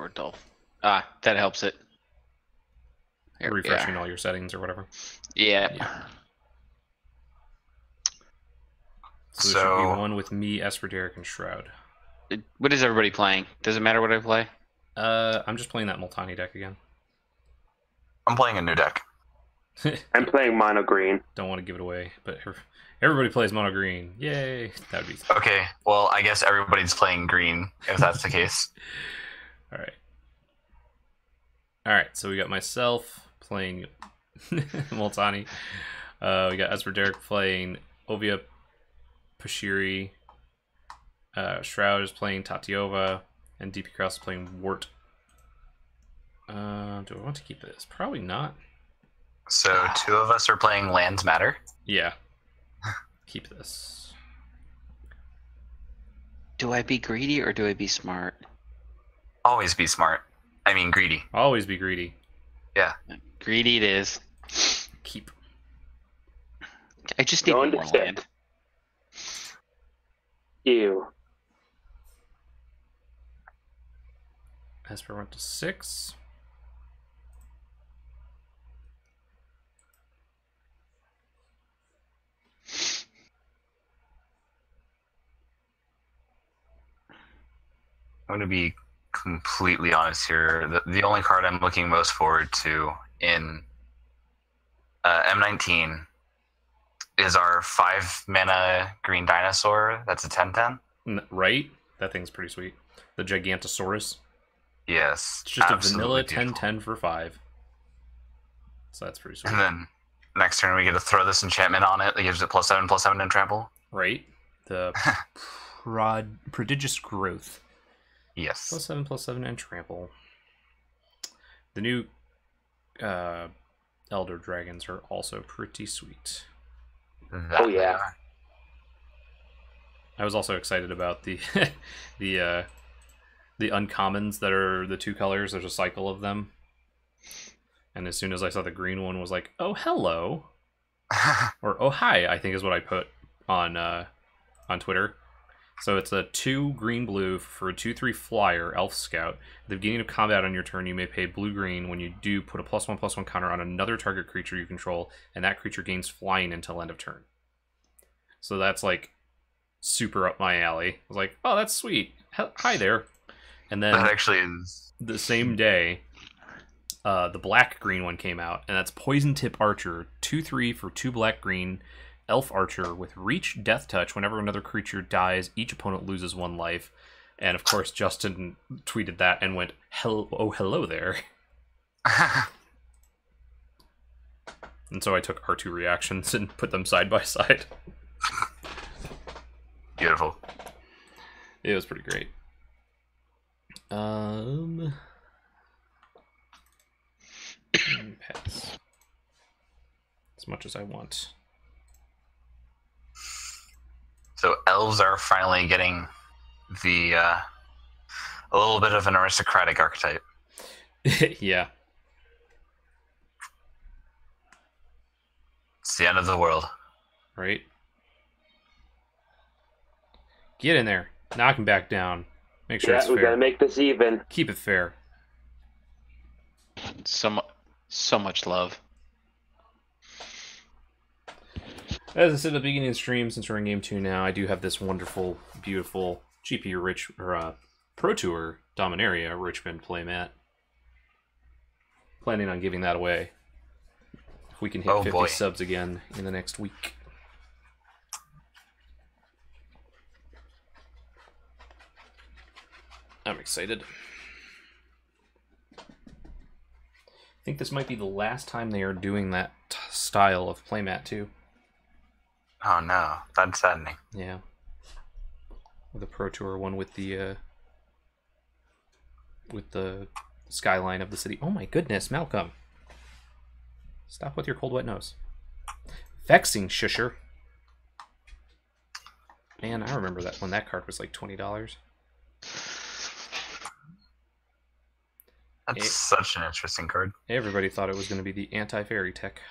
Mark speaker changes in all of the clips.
Speaker 1: or dull. Ah, that helps it. There,
Speaker 2: Refreshing all your settings or whatever.
Speaker 1: Yeah.
Speaker 2: So there should be one with me, Esper, Derek, and Shroud.
Speaker 1: What is everybody playing? Does it matter what I play?
Speaker 2: I'm just playing that Multani deck again.
Speaker 3: I'm playing a new deck.
Speaker 4: I'm playing mono green.
Speaker 2: Don't want to give it away, but everybody plays mono green. Yay! That would be
Speaker 3: okay. Well, I guess everybody's playing green if that's the case.
Speaker 2: All right. So we got myself playing Multani. We got Esper Derek playing Oviya, Pashiri. Shroud is playing Tatyova, and DP Cross is playing Wort. Do I want to keep this? Probably not.
Speaker 3: So 2 of us are playing Lands Matter.
Speaker 2: Yeah. Keep this.
Speaker 1: Do I be greedy or do I be smart?
Speaker 3: Always be smart. I mean greedy.
Speaker 2: Always be greedy.
Speaker 3: Yeah.
Speaker 1: Greedy it is.
Speaker 2: Keep.
Speaker 1: I just need
Speaker 4: Go
Speaker 1: one
Speaker 4: into
Speaker 1: more
Speaker 4: step.
Speaker 1: land.
Speaker 4: Ew.
Speaker 2: Esper went to 6.
Speaker 3: I'm going to be completely honest here. The only card I'm looking most forward to in M19 is our 5-mana green dinosaur. That's a 10/10.
Speaker 2: Right? That thing's pretty sweet. The Gigantosaurus.
Speaker 3: Yes.
Speaker 2: It's just
Speaker 3: absolutely
Speaker 2: a vanilla
Speaker 3: beautiful.
Speaker 2: 10/10 for 5. So that's pretty sweet.
Speaker 3: And then next turn we get to throw this enchantment on it that gives it +7/+7 and trample.
Speaker 2: Right? The prodigious growth.
Speaker 3: Yes.
Speaker 2: +7/+7 and trample. The new Elder Dragons are also pretty sweet.
Speaker 3: That
Speaker 4: Oh, yeah.
Speaker 2: I was also excited about the the uncommons that are the 2 colors. There's a cycle of them. And as soon as I saw the green one, was like, oh, hello. Or, oh, hi, I think is what I put on Twitter. So it's a 2 green-blue for a 2/3 flyer, Elf Scout. At the beginning of combat on your turn, you may pay blue-green. When you do, put a +1/+1 counter on another target creature you control, and that creature gains flying until end of turn. So that's like super up my alley. I was like, oh, that's sweet. Hi there. And then
Speaker 3: that actually is.
Speaker 2: The same day, the black-green one came out, and that's Poison Tip Archer, 2/3 for 2 black-green. Elf Archer with Reach, Death Touch. Whenever another creature dies, each opponent loses 1 life. And of course, Justin tweeted that and went, "Oh, hello there." And so I took our 2 reactions and put them side by side.
Speaker 3: Beautiful.
Speaker 2: It was pretty great. Pass. As much as I want.
Speaker 3: So elves are finally getting the a little bit of an aristocratic archetype.
Speaker 2: Yeah.
Speaker 3: It's the end of the world.
Speaker 2: Right? Get in there. Knock him back down. Make sure it's
Speaker 4: we
Speaker 2: fair.
Speaker 4: gotta make this even.
Speaker 2: Keep it fair.
Speaker 1: So much love.
Speaker 2: As I said at the beginning of the stream, since we're in Game 2 now, I do have this wonderful, beautiful GP Pro Tour Dominaria Richmond playmat. Planning on giving that away. If we can hit 50 subs again in the next week. I'm excited. I think this might be the last time they are doing that style of playmat too.
Speaker 3: Oh no, that's saddening.
Speaker 2: Yeah. The Pro Tour one with the skyline of the city. Oh my goodness, Malcolm. Stop with your cold wet nose. Vexing Shusher. Man, I remember that when that card was like $20.
Speaker 3: That's such an interesting card.
Speaker 2: Everybody thought it was going to be the anti-fairy tech.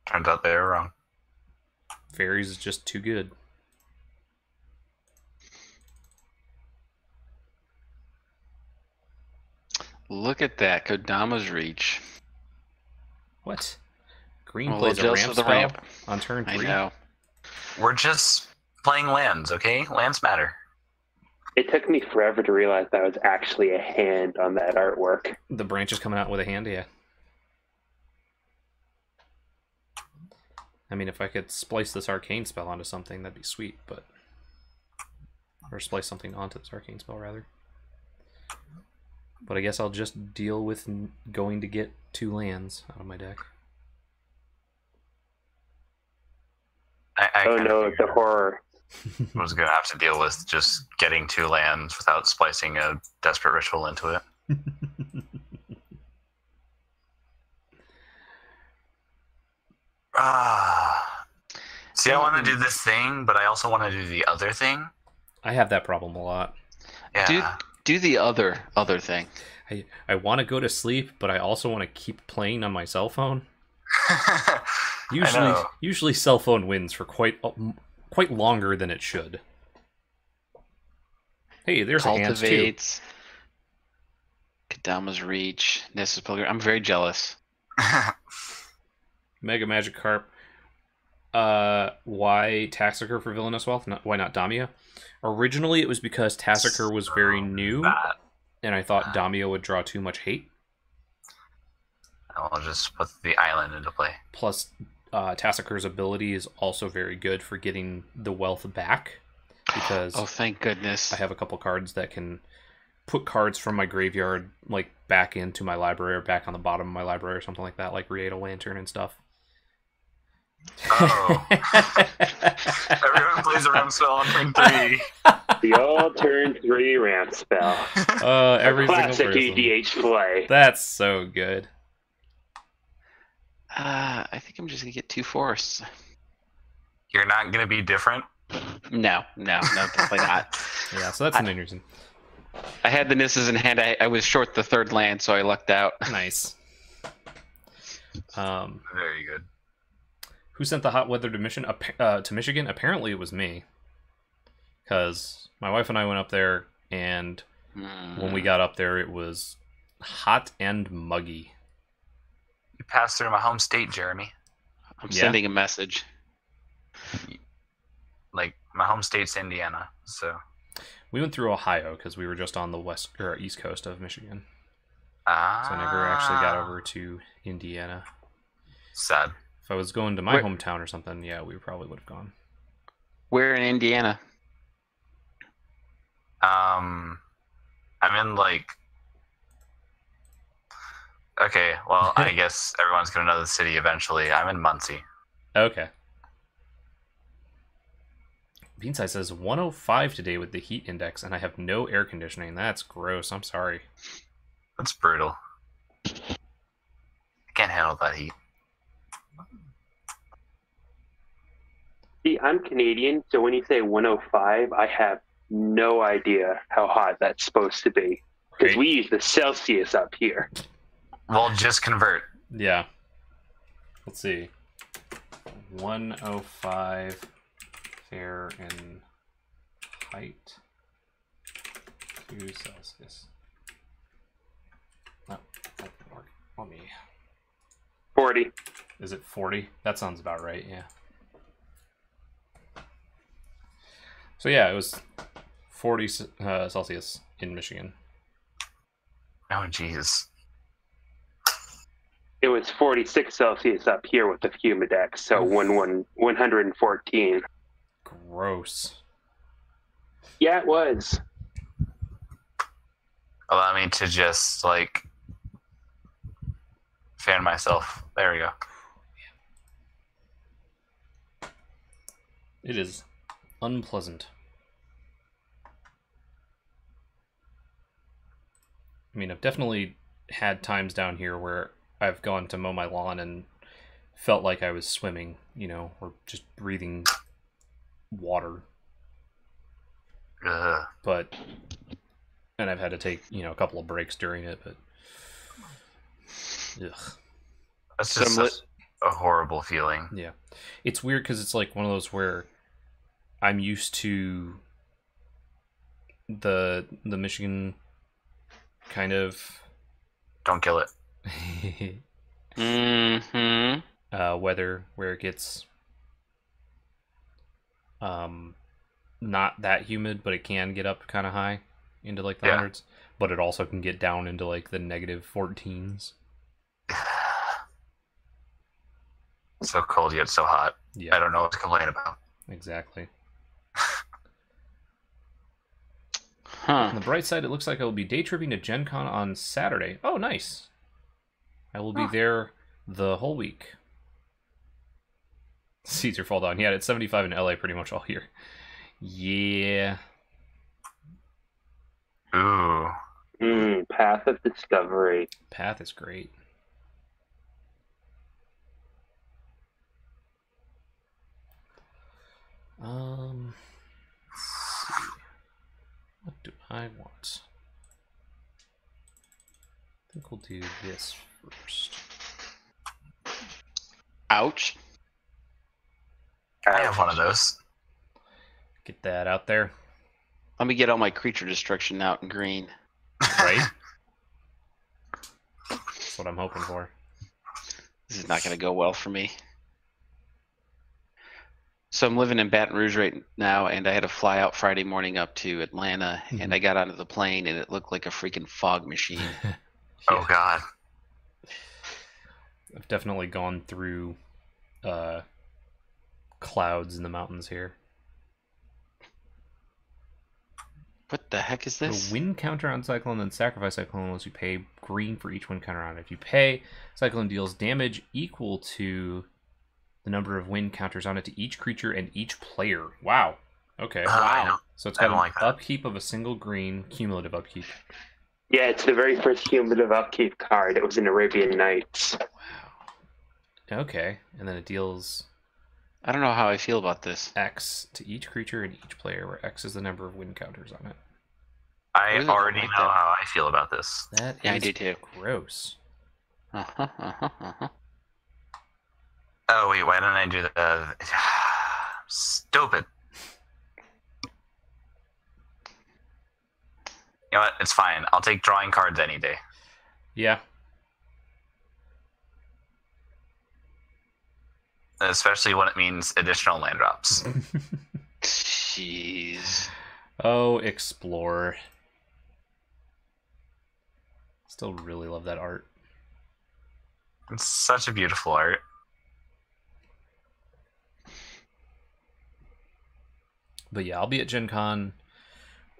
Speaker 3: Turns out they were wrong.
Speaker 2: Fairies is just too good.
Speaker 1: Look at that, Kodama's reach.
Speaker 2: What? Green
Speaker 1: I'm a little
Speaker 2: plays a
Speaker 1: jealous
Speaker 2: ramp
Speaker 1: of the
Speaker 2: spell
Speaker 1: ramp.
Speaker 2: on turn 3?
Speaker 1: I know.
Speaker 3: We're just playing lands, okay? Lands matter.
Speaker 4: It took me forever to realize that was actually a hand on that artwork.
Speaker 2: The branch is coming out with a hand, yeah. I mean, if I could splice this arcane spell onto something, that'd be sweet, but... Or splice something onto this arcane spell, rather. But I guess I'll just deal with going to get 2 lands out of my deck.
Speaker 3: I
Speaker 4: Oh
Speaker 3: kinda
Speaker 4: no,
Speaker 3: figured
Speaker 4: the horror.
Speaker 3: I was going to have to deal with just getting 2 lands without splicing a Desperate Ritual into it. See, I want to do this thing, but I also want to do the other thing.
Speaker 2: I have that problem a lot.
Speaker 3: Yeah.
Speaker 1: Do the other thing.
Speaker 2: I want to go to sleep, but I also want to keep playing on my cell phone.
Speaker 3: I know.
Speaker 2: Usually cell phone wins for quite longer than it should. Hey, there's a hands too.
Speaker 1: Cultivates. Kodama's reach. Nessus Pilgrim. I'm very jealous.
Speaker 2: Mega Magic Carp. Why Taxaker for Villainous Wealth? Why not Damia? Originally, it was because Taxaker was very new, and I thought Damia would draw too much hate.
Speaker 3: I'll just put the island into play.
Speaker 2: Plus, Taxaker's ability is also very good for getting the wealth back, because
Speaker 1: Oh, thank goodness.
Speaker 2: I have a couple cards that can put cards from my graveyard like back into my library or back on the bottom of my library or something like that, like Rietal Lantern and stuff.
Speaker 3: Oh. Everyone plays a ramp spell on turn 3.
Speaker 4: The old turn 3 ramp spell.
Speaker 2: Every
Speaker 4: Classic
Speaker 2: single person.
Speaker 4: EDH play.
Speaker 2: That's so good.
Speaker 1: I think I'm just gonna get 2 forests.
Speaker 3: You're not going to be different?
Speaker 1: No, definitely not.
Speaker 2: Yeah, so that's an interesting.
Speaker 1: I had the Nisses in hand. I was short the 3rd land, so I lucked out.
Speaker 2: Nice.
Speaker 3: Very good.
Speaker 2: Who sent the hot weather to Michigan? Apparently it was me. Because my wife and I went up there, and when we got up there, it was hot and muggy.
Speaker 3: You passed through my home state, Jeremy.
Speaker 1: I'm sending a message.
Speaker 3: Like, my home state's Indiana, so...
Speaker 2: We went through Ohio, because we were just on the west or east coast of Michigan. So I never
Speaker 3: Ah.
Speaker 2: actually got over to Indiana.
Speaker 3: Sad.
Speaker 2: If I was going to my hometown or something, yeah, we probably would have gone.
Speaker 1: Where in Indiana?
Speaker 3: I'm in, like... Okay, well, I guess everyone's going to know the city eventually. I'm in Muncie.
Speaker 2: Okay. Beanside says 105 today with the heat index, and I have no air conditioning. That's gross. I'm sorry.
Speaker 3: That's brutal. I can't handle that heat.
Speaker 4: See, I'm Canadian, so when you say 105, I have no idea how hot that's supposed to be. Because
Speaker 2: Right.
Speaker 4: we use the Celsius up here.
Speaker 3: Well, just convert.
Speaker 2: Yeah. Let's see. 105 Fahrenheit to Celsius. No, that didn't work. Let me.
Speaker 4: 40.
Speaker 2: Is it 40? That sounds about right, yeah. So yeah, it was 40 Celsius in Michigan.
Speaker 3: Oh, jeez.
Speaker 4: It was 46 Celsius up here with the Humidex, so 114.
Speaker 2: Gross.
Speaker 4: Yeah, it was.
Speaker 3: Allow me to just, like, fan myself. There we go.
Speaker 2: It is unpleasant. I mean, I've definitely had times down here where I've gone to mow my lawn and felt like I was swimming, you know, or just breathing water.
Speaker 3: Ugh.
Speaker 2: But, and I've had to take, you know, a couple of breaks during it, but, ugh.
Speaker 3: That's just such a horrible feeling.
Speaker 2: Yeah. It's weird because it's like one of those where I'm used to the Michigan kind of
Speaker 3: Don't kill it.
Speaker 1: Mm-hmm.
Speaker 2: Weather where it gets not that humid, but it can get up kind of high into like the
Speaker 3: Yeah.
Speaker 2: hundreds, but it also can get down into like the -14s.
Speaker 3: So cold yet so hot.
Speaker 2: Yeah,
Speaker 3: I don't know what to complain about.
Speaker 2: exactly.
Speaker 1: Huh.
Speaker 2: On the bright side, it looks like I will be day tripping to Gen Con on Saturday. Oh, nice. I will be there the whole week. Seats are fall down. Yeah, it's 75 in LA pretty much all year. Yeah.
Speaker 3: Ooh.
Speaker 4: Path of Discovery.
Speaker 2: Path is great. Let's see. What do I want? I think we'll do this first.
Speaker 1: Ouch.
Speaker 3: I have one of those.
Speaker 2: Get that out there,
Speaker 1: Let me get all my creature destruction out in green.
Speaker 2: right? That's what I'm hoping for.
Speaker 1: This is not going to go well for me. So I'm living in Baton Rouge right now, and I had to fly out Friday morning up to Atlanta, and I got onto the plane, and it looked like a freaking fog machine.
Speaker 3: Oh God.
Speaker 2: I've definitely gone through clouds in the mountains here.
Speaker 1: What the heck is this?
Speaker 2: The wind counter on Cyclone, then sacrifice Cyclone unless you pay green for each wind counter on it. If you pay, Cyclone deals damage equal to the number of wind counters on it to each creature and each player. Wow. Okay.
Speaker 3: I know.
Speaker 2: So it's
Speaker 3: I
Speaker 2: got
Speaker 3: don't
Speaker 2: an
Speaker 3: like that.
Speaker 2: upkeep of a single green, cumulative upkeep.
Speaker 4: Yeah, it's the very first cumulative upkeep card. It was in Arabian Nights.
Speaker 2: Wow. Okay. And then it deals
Speaker 1: I don't know how I feel about this.
Speaker 2: X to each creature and each player, where X is the number of wind counters on it.
Speaker 3: I
Speaker 1: really don't
Speaker 3: already
Speaker 1: like
Speaker 3: know
Speaker 1: that.
Speaker 3: how I feel about this.
Speaker 2: That
Speaker 1: Yeah, I
Speaker 2: is
Speaker 1: do too.
Speaker 2: gross.
Speaker 3: Oh wait, why didn't I do the stupid? You know what? It's fine. I'll take drawing cards any day.
Speaker 2: Yeah.
Speaker 3: Especially when it means additional land drops.
Speaker 1: Jeez.
Speaker 2: Oh, explore. Still really love that art.
Speaker 3: It's such a beautiful art.
Speaker 2: But yeah, I'll be at Gen Con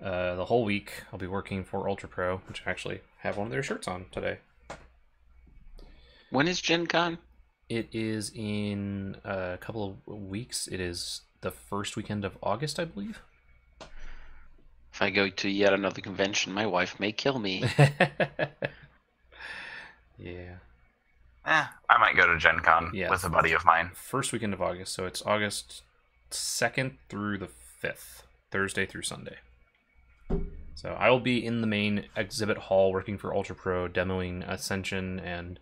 Speaker 2: the whole week. I'll be working for Ultra Pro, which I actually have one of their shirts on today.
Speaker 1: When is Gen Con?
Speaker 2: It is in a couple of weeks. It is the first weekend of August, I believe.
Speaker 1: If I go to yet another convention, my wife may kill me.
Speaker 2: Yeah.
Speaker 3: I might go to Gen Con
Speaker 2: Yeah.
Speaker 3: with a buddy of mine.
Speaker 2: First weekend of August, so it's August 2nd through the 5th, Thursday through Sunday. So I will be in the main exhibit hall working for Ultra Pro, demoing Ascension and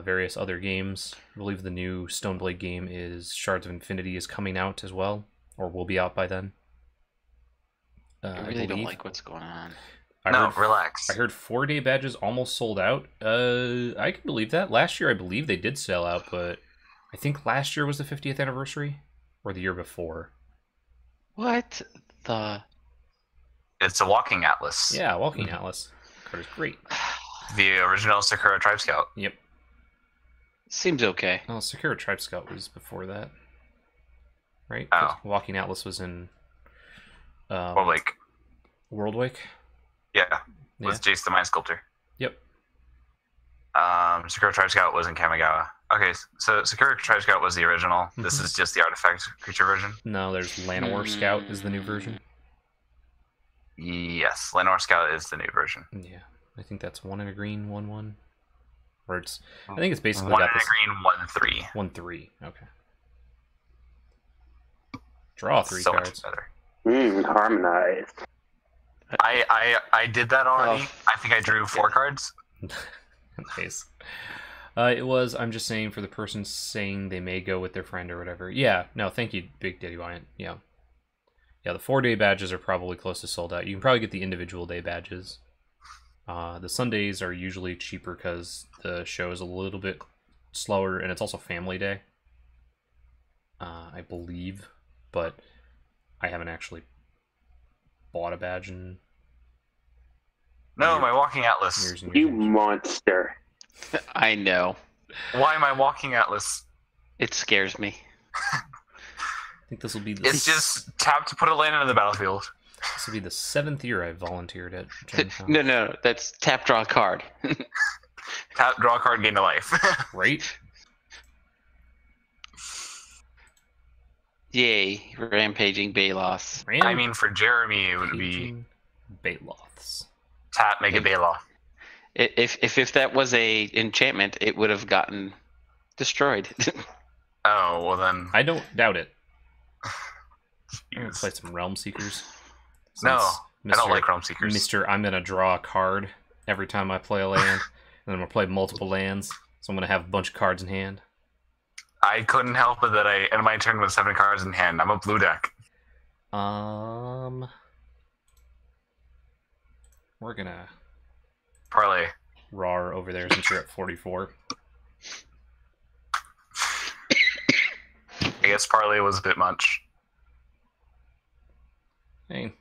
Speaker 2: various other games. I believe the new Stoneblade game is Shards of Infinity is coming out as well, or will be out by then.
Speaker 1: I really don't like what's going on.
Speaker 3: Relax.
Speaker 2: I heard 4-day badges almost sold out. I can believe that. Last year, I believe they did sell out, but I think last year was the 50th anniversary, or the year before.
Speaker 1: What the?
Speaker 3: It's a walking atlas.
Speaker 2: Yeah, Walking Atlas. Card is great.
Speaker 3: The original Sakura Tribe Scout.
Speaker 2: Yep.
Speaker 1: Seems okay.
Speaker 2: Oh, Sakura Tribe Scout was before that, right?
Speaker 3: Oh.
Speaker 2: 'Cause Walking Atlas was in
Speaker 3: Well, like,
Speaker 2: Worldwake.
Speaker 3: yeah,
Speaker 2: Yeah.
Speaker 3: with Jace the Mind Sculptor.
Speaker 2: Yep.
Speaker 3: Sakura Tribe Scout was in Kamigawa. Okay, so Sakura Tribe Scout was the original. This is just the artifact creature version.
Speaker 2: No, there's Llanowar Scout is the new version.
Speaker 3: Yes, Lenore Scout is the new version.
Speaker 2: Yeah, I think that's 1 in a green, 1/1. Or it's, I think it's basically
Speaker 3: One
Speaker 2: got
Speaker 3: in a
Speaker 2: this
Speaker 3: green, 1/3.
Speaker 2: 1/3. Okay. Draw 3
Speaker 3: So
Speaker 2: cards.
Speaker 3: much better.
Speaker 4: Harmonized.
Speaker 3: I did that already.
Speaker 1: Oh.
Speaker 3: I think I drew 4 cards.
Speaker 2: Nice. I'm just saying for the person saying they may go with their friend or whatever. Yeah, no, thank you, Big Daddy Wyant. Yeah. Yeah, the 4-day badges are probably close to sold out. You can probably get the individual day badges. The Sundays are usually cheaper because the show is a little bit slower, and it's also family day, I believe, but I haven't actually bought a badge in
Speaker 3: No, my walking atlas.
Speaker 2: years and years.
Speaker 4: You
Speaker 2: and years.
Speaker 4: monster.
Speaker 1: I know.
Speaker 3: Why am I walking atlas?
Speaker 1: It scares me.
Speaker 2: I think this will be the
Speaker 3: It's just tap to put a land into the battlefield.
Speaker 2: this will be the 7th year I volunteered at Gen Con.
Speaker 1: No, that's tap draw a card.
Speaker 3: Tap, draw a card, gain a life.
Speaker 2: Right?
Speaker 1: Yay, rampaging Balos.
Speaker 3: I mean, for Jeremy, it would be
Speaker 2: Baloths.
Speaker 3: tap, make a Baloth.
Speaker 1: If that was a enchantment, it would have gotten destroyed.
Speaker 3: Oh, well then.
Speaker 2: I don't doubt it. I'm gonna
Speaker 3: Jeez.
Speaker 2: play some Realm Seekers.
Speaker 3: No,
Speaker 2: Since
Speaker 3: I don't like Realm Seekers.
Speaker 2: Mr. I'm gonna draw a card every time I play a land, and then I'm gonna play multiple lands. So I'm gonna have a bunch of cards in hand.
Speaker 3: I couldn't help it that I end my turn with 7 cards in hand. I'm a blue deck.
Speaker 2: We're gonna
Speaker 3: Parlay.
Speaker 2: roar over there since you're at 44.
Speaker 3: I guess parlay was a bit much.
Speaker 2: Hey,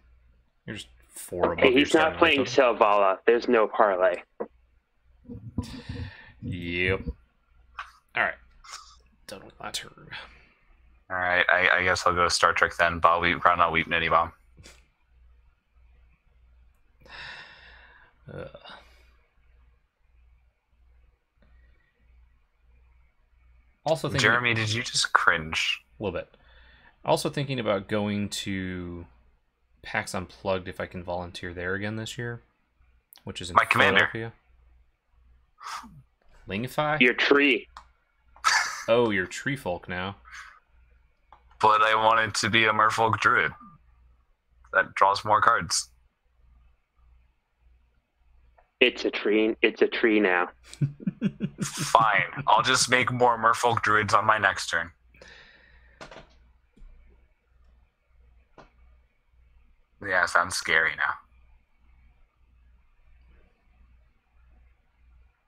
Speaker 2: you're just 4 above
Speaker 4: Hey,
Speaker 2: your
Speaker 4: he's not
Speaker 2: 7
Speaker 4: playing
Speaker 2: total.
Speaker 4: Selvala. There's no parlay.
Speaker 2: Yep. Alright. Done with my turn.
Speaker 3: Alright, I guess I'll go Star Trek then. Bob Weep, Crown Not Weep, Nitty Bomb.
Speaker 2: Also thinking
Speaker 3: Jeremy, did you just cringe?
Speaker 2: a little bit. Also thinking about going to PAX Unplugged if I can volunteer there again this year, which is in
Speaker 3: My commander.
Speaker 2: Philadelphia. Lingify?
Speaker 4: Your tree.
Speaker 2: Oh, you're tree folk now.
Speaker 3: But I wanted to be a Merfolk Druid. That draws more cards.
Speaker 4: It's a tree. It's a tree now.
Speaker 3: Fine. I'll just make more Merfolk Druids on my next turn. Yeah, sounds scary now.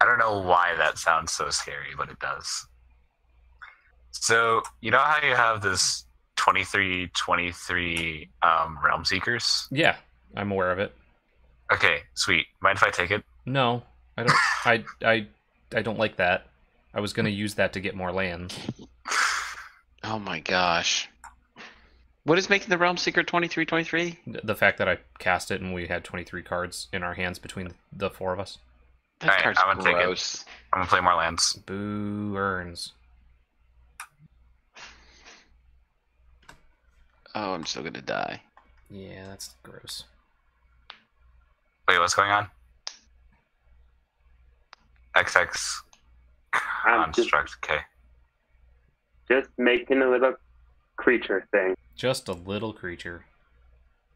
Speaker 3: I don't know why that sounds so scary, but it does. So, you know how you have this 23-23 Realm Seekers?
Speaker 2: Yeah, I'm aware of it.
Speaker 3: Okay, sweet. Mind if I take it?
Speaker 2: No, I don't. I don't like that. I was gonna use that to get more lands.
Speaker 1: Oh my gosh. What is making the Realm Seeker 23-23?
Speaker 2: The fact that I cast it and we had 23 cards in our hands between the 4 of us.
Speaker 1: That
Speaker 3: Alright,
Speaker 1: card's
Speaker 3: I'm gonna take it.
Speaker 1: gross.
Speaker 3: I'm gonna play more lands.
Speaker 2: Boo earns.
Speaker 1: Oh, I'm still gonna die.
Speaker 2: Yeah, that's gross.
Speaker 3: Wait, what's going on? XX
Speaker 4: I'm just-
Speaker 3: construct. Okay.
Speaker 4: Just making a little creature thing.
Speaker 2: Just a little creature.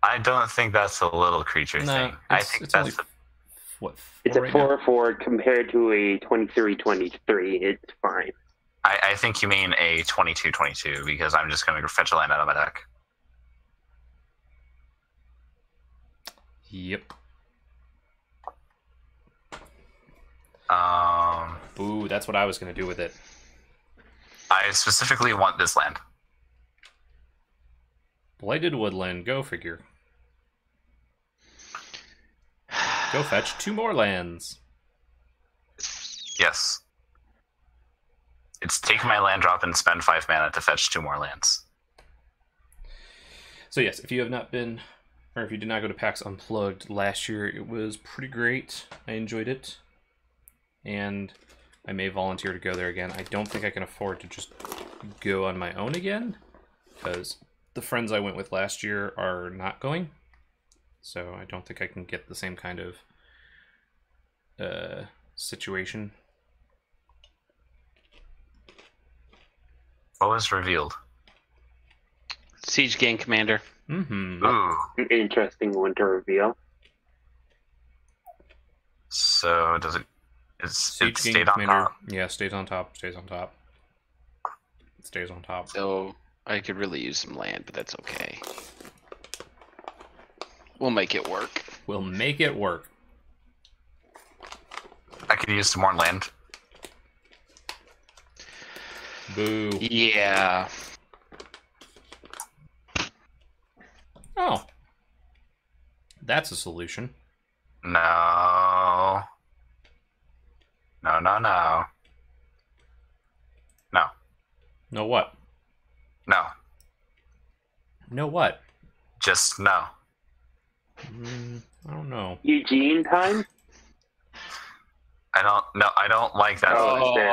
Speaker 3: I don't think that's a little creature
Speaker 2: No,
Speaker 3: thing. I
Speaker 2: it's,
Speaker 3: think
Speaker 2: it's
Speaker 3: that's
Speaker 2: only what?
Speaker 4: It's
Speaker 2: 4
Speaker 4: a
Speaker 2: right now?
Speaker 4: 4/4 compared to a 23/23. It's fine.
Speaker 3: I think you mean a 22/22 because I'm just gonna fetch a land out of my deck.
Speaker 2: Yep.
Speaker 3: I
Speaker 2: Boo. That's what I was gonna do with it.
Speaker 3: specifically want this land.
Speaker 2: Blighted Woodland. Go figure. Go fetch 2 more lands.
Speaker 3: Yes. It's take my land drop and spend 5 mana to fetch 2 more lands.
Speaker 2: So yes, if you have not been, or if you did not go to PAX Unplugged last year, it was pretty great. I enjoyed it, and I may volunteer to go there again. I don't think I can afford to just go on my own again, because the friends I went with last year are not going, so I don't think I can get the same kind of situation.
Speaker 3: What was revealed?
Speaker 1: Siege Gang Commander.
Speaker 2: Mm-hmm.
Speaker 3: Ooh.
Speaker 4: An interesting one to reveal.
Speaker 3: So does it? It
Speaker 2: Siege Gang
Speaker 3: stayed on
Speaker 2: Commander.
Speaker 3: top.
Speaker 2: Yeah, stays on top. Stays on top. It stays on top.
Speaker 1: So I could really use some land, but that's okay. We'll make it work.
Speaker 2: We'll make it work.
Speaker 3: could use some more land.
Speaker 2: Boo.
Speaker 1: Yeah.
Speaker 2: Oh. That's a solution.
Speaker 3: No. No, no, no. No.
Speaker 2: No what?
Speaker 3: No.
Speaker 2: No what?
Speaker 3: Just no.
Speaker 2: I don't know.
Speaker 4: Eugene time?
Speaker 3: I don't like that solution.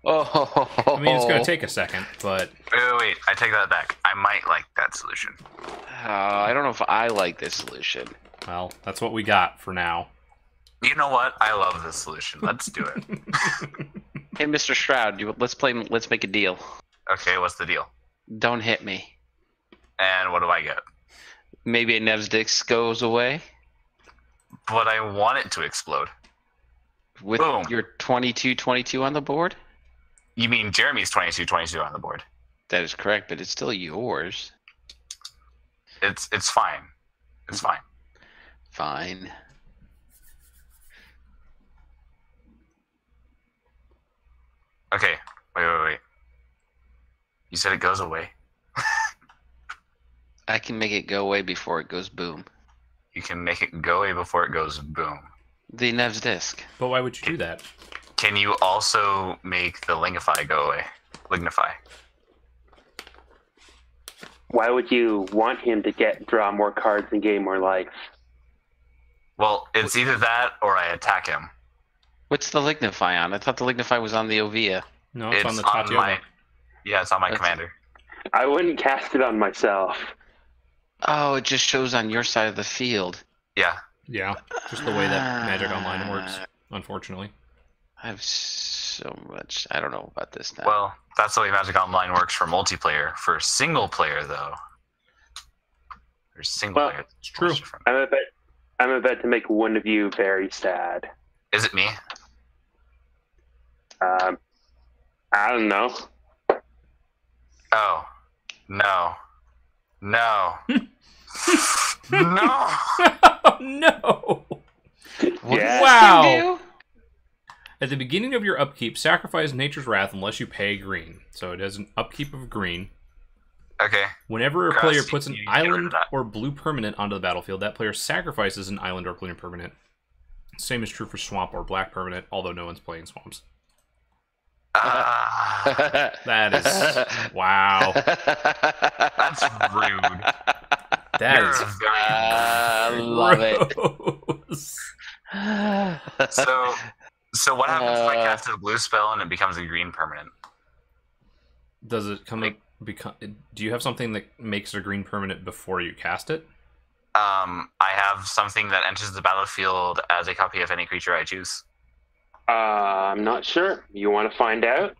Speaker 1: Oh.
Speaker 2: I mean, it's going to take a second, but...
Speaker 3: Wait, I take that back. I might like that solution.
Speaker 1: I don't know if I like this solution.
Speaker 2: Well, that's what we got for now.
Speaker 3: You know what? I love this solution. Let's do it.
Speaker 1: Hey, Mr. Shroud, let's make a deal.
Speaker 3: Okay, what's the deal?
Speaker 1: Don't hit me.
Speaker 3: And what do I get?
Speaker 1: Maybe a Nev's Dix goes away
Speaker 3: But I want it to explode.
Speaker 1: with
Speaker 3: Boom.
Speaker 1: your 22-22 on the board.
Speaker 3: You mean Jeremy's 22-22 on the board?
Speaker 1: That is correct, but it's still yours.
Speaker 3: It's fine. It's fine.
Speaker 1: Fine.
Speaker 3: Okay. Wait. You said it goes away.
Speaker 1: I can make it go away before it goes boom.
Speaker 3: You can make it go away before it goes boom.
Speaker 1: The Nev's Disc.
Speaker 2: But why would you do that?
Speaker 3: Can you also make the Lignify go away? Lignify.
Speaker 4: Why would you want him to draw more cards and gain more life?
Speaker 3: Well, it's either that or I attack him.
Speaker 1: What's the Lignify on? I thought the Lignify was on the Oviya.
Speaker 2: No, it's on the Tatyova.
Speaker 3: Yeah, it's on my
Speaker 1: That's-
Speaker 3: commander.
Speaker 4: I wouldn't cast it on myself.
Speaker 1: Oh, it just shows on your side of the field.
Speaker 3: Yeah.
Speaker 2: Yeah, just the way that Magic Online works, unfortunately.
Speaker 1: I have so much. I don't know about this now.
Speaker 3: Well, that's the way Magic Online works for multiplayer. For single player, though, there's single
Speaker 4: Well,
Speaker 3: player.
Speaker 2: it's true.
Speaker 3: Different.
Speaker 4: I'm about to make one of you very sad.
Speaker 3: Is it me?
Speaker 4: I don't know.
Speaker 3: Oh, no, no, no.
Speaker 2: No!
Speaker 1: What
Speaker 4: Yeah.
Speaker 1: does
Speaker 2: Wow.
Speaker 1: this thing do?
Speaker 2: At the beginning of your upkeep, sacrifice Nature's Wrath unless you pay green. So it has an upkeep of green.
Speaker 3: Okay.
Speaker 2: Whenever a
Speaker 3: Gross,
Speaker 2: player puts an
Speaker 3: you get rid of
Speaker 2: island
Speaker 3: that.
Speaker 2: or blue permanent onto the battlefield, that player sacrifices an island or blue permanent. Same is true for swamp or black permanent, although no one's playing swamps. That is... Wow.
Speaker 3: That's rude.
Speaker 2: That
Speaker 3: You're
Speaker 2: is
Speaker 3: very
Speaker 1: I love it.
Speaker 2: gross.
Speaker 3: So what happens if I cast a blue spell and it becomes a green permanent?
Speaker 2: Does it come up... Do you have something that makes it a green permanent before you cast it?
Speaker 3: I have something that enters the battlefield as a copy of any creature I choose.
Speaker 4: I'm not sure. You want to find out?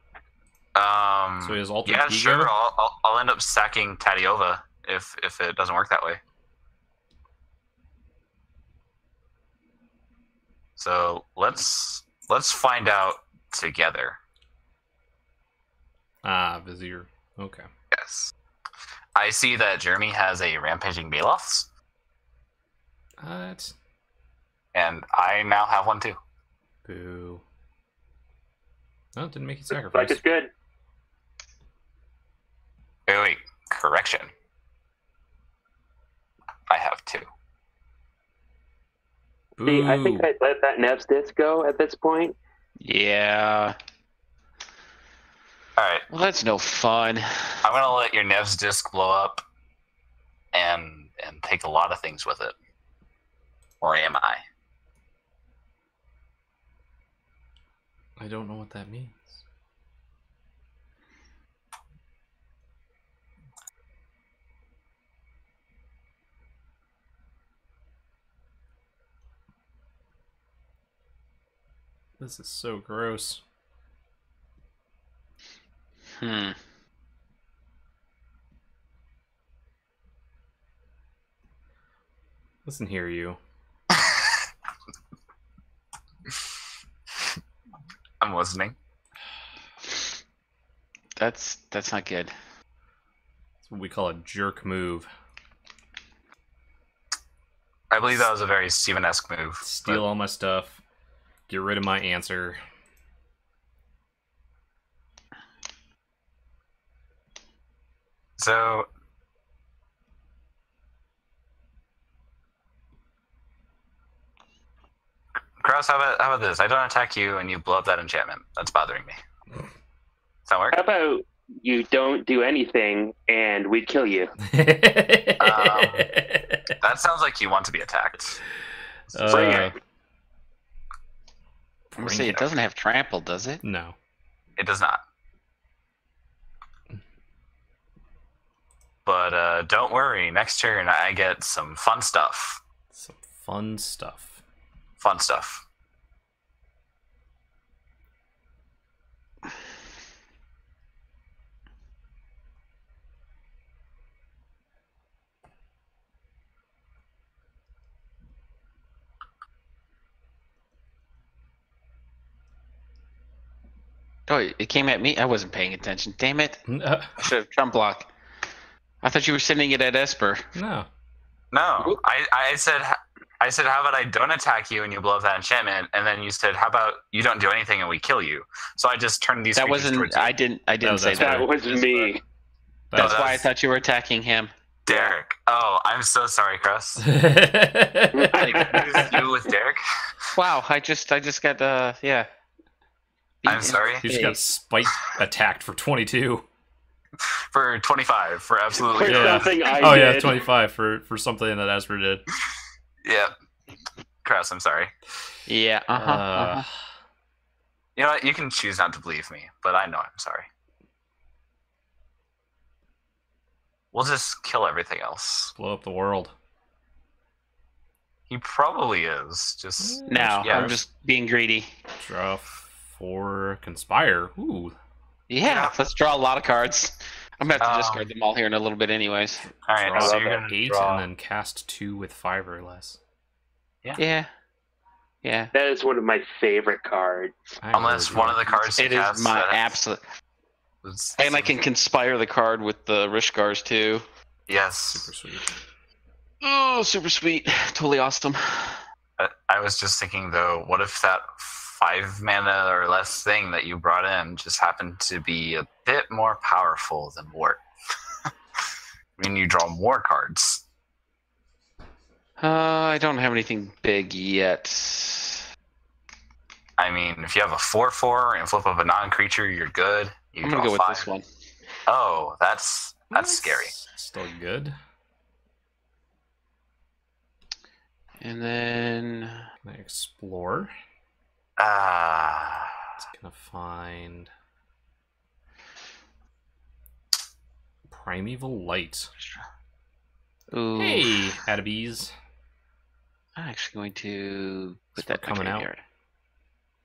Speaker 2: So he has Alter
Speaker 3: Yeah,
Speaker 2: Ego?
Speaker 3: sure. I'll end up sacking Tatyova if it doesn't work that way. So let's find out together.
Speaker 2: Ah, Vizier. Okay.
Speaker 3: Yes. I see that Jeremy has a Rampaging Baloths,
Speaker 2: That's...
Speaker 3: and I now have one too.
Speaker 2: Boo. No, it didn't make you
Speaker 4: Like
Speaker 2: sacrifice.
Speaker 4: it's good.
Speaker 3: Wait. Correction. I have two.
Speaker 4: See, I think
Speaker 2: Boo.
Speaker 4: I'd let that Nev's Disc go at this point.
Speaker 1: Yeah.
Speaker 3: All right.
Speaker 1: Well, that's no fun.
Speaker 3: I'm gonna let your Nev's disc blow up, and take a lot of things with it. Or am I?
Speaker 2: I don't know what that means. This is so gross. Listen here, you.
Speaker 3: I'm listening.
Speaker 1: That's not good.
Speaker 2: That's what we call a jerk move.
Speaker 3: I believe that was a very Steven-esque move.
Speaker 2: Steal all my stuff. Get rid of my answer.
Speaker 3: So, Cross, how about this? I don't attack you and you blow up that enchantment. That's bothering me. Does that work?
Speaker 4: How about you don't do anything and we kill you?
Speaker 3: That sounds like you want to be attacked.
Speaker 4: Bring it.
Speaker 1: I'm gonna say it doesn't have trample, does it?
Speaker 2: No.
Speaker 3: It does not. But don't worry. Next turn, I get some fun stuff.
Speaker 2: Some fun stuff.
Speaker 3: Fun stuff.
Speaker 1: Oh, it came at me. I wasn't paying attention. Damn it!
Speaker 2: No.
Speaker 1: I should have trump block. I thought you were sending it at Esper.
Speaker 2: No.
Speaker 3: No, I said, how about I don't attack you and you blow up that enchantment, and then you said, how about you don't do anything and we kill you? So I just turned these.
Speaker 1: That
Speaker 3: creatures
Speaker 1: wasn't.
Speaker 3: towards you.
Speaker 1: I didn't say
Speaker 2: that's
Speaker 1: that.
Speaker 4: That was me.
Speaker 1: That's
Speaker 3: No,
Speaker 1: why I thought you were attacking him.
Speaker 3: Derek. Oh, I'm so sorry, Chris. You with Derek?
Speaker 1: Wow, I just got yeah.
Speaker 3: I'm sorry.
Speaker 2: He just got spike attacked for 22.
Speaker 3: For 25, for absolutely.
Speaker 4: For
Speaker 2: Yeah.
Speaker 4: something I
Speaker 2: Oh
Speaker 4: did.
Speaker 2: yeah, 25 for something that Asper did.
Speaker 3: Yeah. Chris, I'm sorry.
Speaker 1: Yeah.
Speaker 3: You know what? You can choose not to believe me, but I know I'm sorry. We'll just kill everything else.
Speaker 2: Blow up the world.
Speaker 3: He probably is. Just
Speaker 1: Now
Speaker 3: Yeah.
Speaker 1: I'm just being greedy.
Speaker 2: Draw 4 conspire. Ooh.
Speaker 1: Yeah, let's draw a lot of cards. I'm gonna have to discard them all here in a little bit, anyways.
Speaker 3: all right.
Speaker 2: Draw
Speaker 3: So you're gonna
Speaker 2: 8
Speaker 3: draw.
Speaker 2: and then cast 2 with 5 or less.
Speaker 1: Yeah. Yeah.
Speaker 4: That is one of my favorite cards.
Speaker 2: I
Speaker 3: Unless
Speaker 2: really
Speaker 3: one of the cards
Speaker 1: It
Speaker 3: you
Speaker 1: is
Speaker 3: cast
Speaker 1: my
Speaker 3: that
Speaker 1: absolute.
Speaker 3: was-
Speaker 1: And I can conspire the card with the Rishgars too.
Speaker 3: Yes.
Speaker 2: super sweet.
Speaker 1: Oh, super sweet. Totally awesome.
Speaker 3: I was just thinking though, what if that 5 mana or less thing that you brought in just happened to be a bit more powerful than Wort? I mean, you draw more cards.
Speaker 1: I don't have anything big yet.
Speaker 3: I mean, if you have a 4/4 and flip up a non-creature, you're good. You
Speaker 1: I'm gonna
Speaker 3: draw
Speaker 1: go with
Speaker 3: 5.
Speaker 1: this one.
Speaker 3: Oh, that's scary.
Speaker 2: Still good.
Speaker 1: And then
Speaker 2: Can I explore?
Speaker 3: Ah,
Speaker 2: It's gonna find Primeval Light.
Speaker 1: ooh,
Speaker 2: Hey, Addabees.
Speaker 1: I'm actually going to put
Speaker 2: Start
Speaker 1: that in my
Speaker 2: coming out.
Speaker 1: graveyard.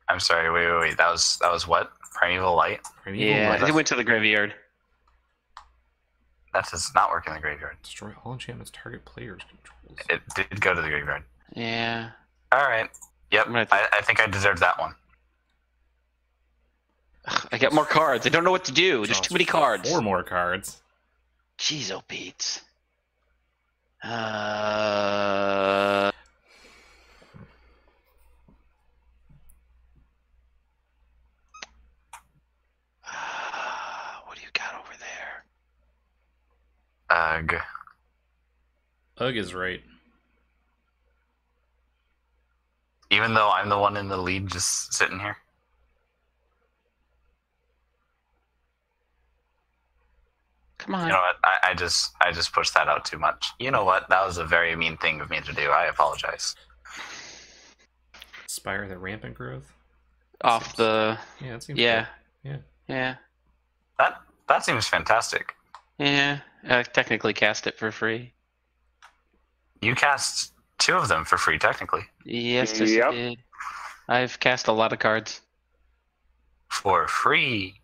Speaker 3: I'm sorry. Wait. That was what? Primeval Light.
Speaker 2: Primeval
Speaker 1: Yeah,
Speaker 2: Light.
Speaker 1: it went to the graveyard.
Speaker 3: That does not work in the graveyard.
Speaker 2: Destroy all enchantments target players controls.
Speaker 3: It did go to the graveyard.
Speaker 1: Yeah.
Speaker 3: All right. Yep.
Speaker 1: I'm gonna have
Speaker 3: I think I deserved that one.
Speaker 1: I got more cards. I don't know what to do. There's
Speaker 2: Draws
Speaker 1: too many cards.
Speaker 2: 4 more cards.
Speaker 1: Jeez, oh Pete. Uh, what do you got over there?
Speaker 3: Ugh.
Speaker 2: Ugh is right.
Speaker 3: Even though I'm the one in the lead, just sitting here.
Speaker 1: Come on.
Speaker 3: You know what? I just pushed that out too much. You know what? That was a very mean thing of me to do. I apologize.
Speaker 2: Spire the rampant growth.
Speaker 1: Off the.
Speaker 2: Yeah, it seems
Speaker 1: Yeah.
Speaker 2: good.
Speaker 1: Yeah.
Speaker 3: That seems fantastic.
Speaker 1: Yeah. I technically cast it for free.
Speaker 3: You cast 2 of them for free, technically.
Speaker 1: Yes, yes,
Speaker 4: Yep.
Speaker 1: I did. I've cast a lot of cards.
Speaker 3: For free.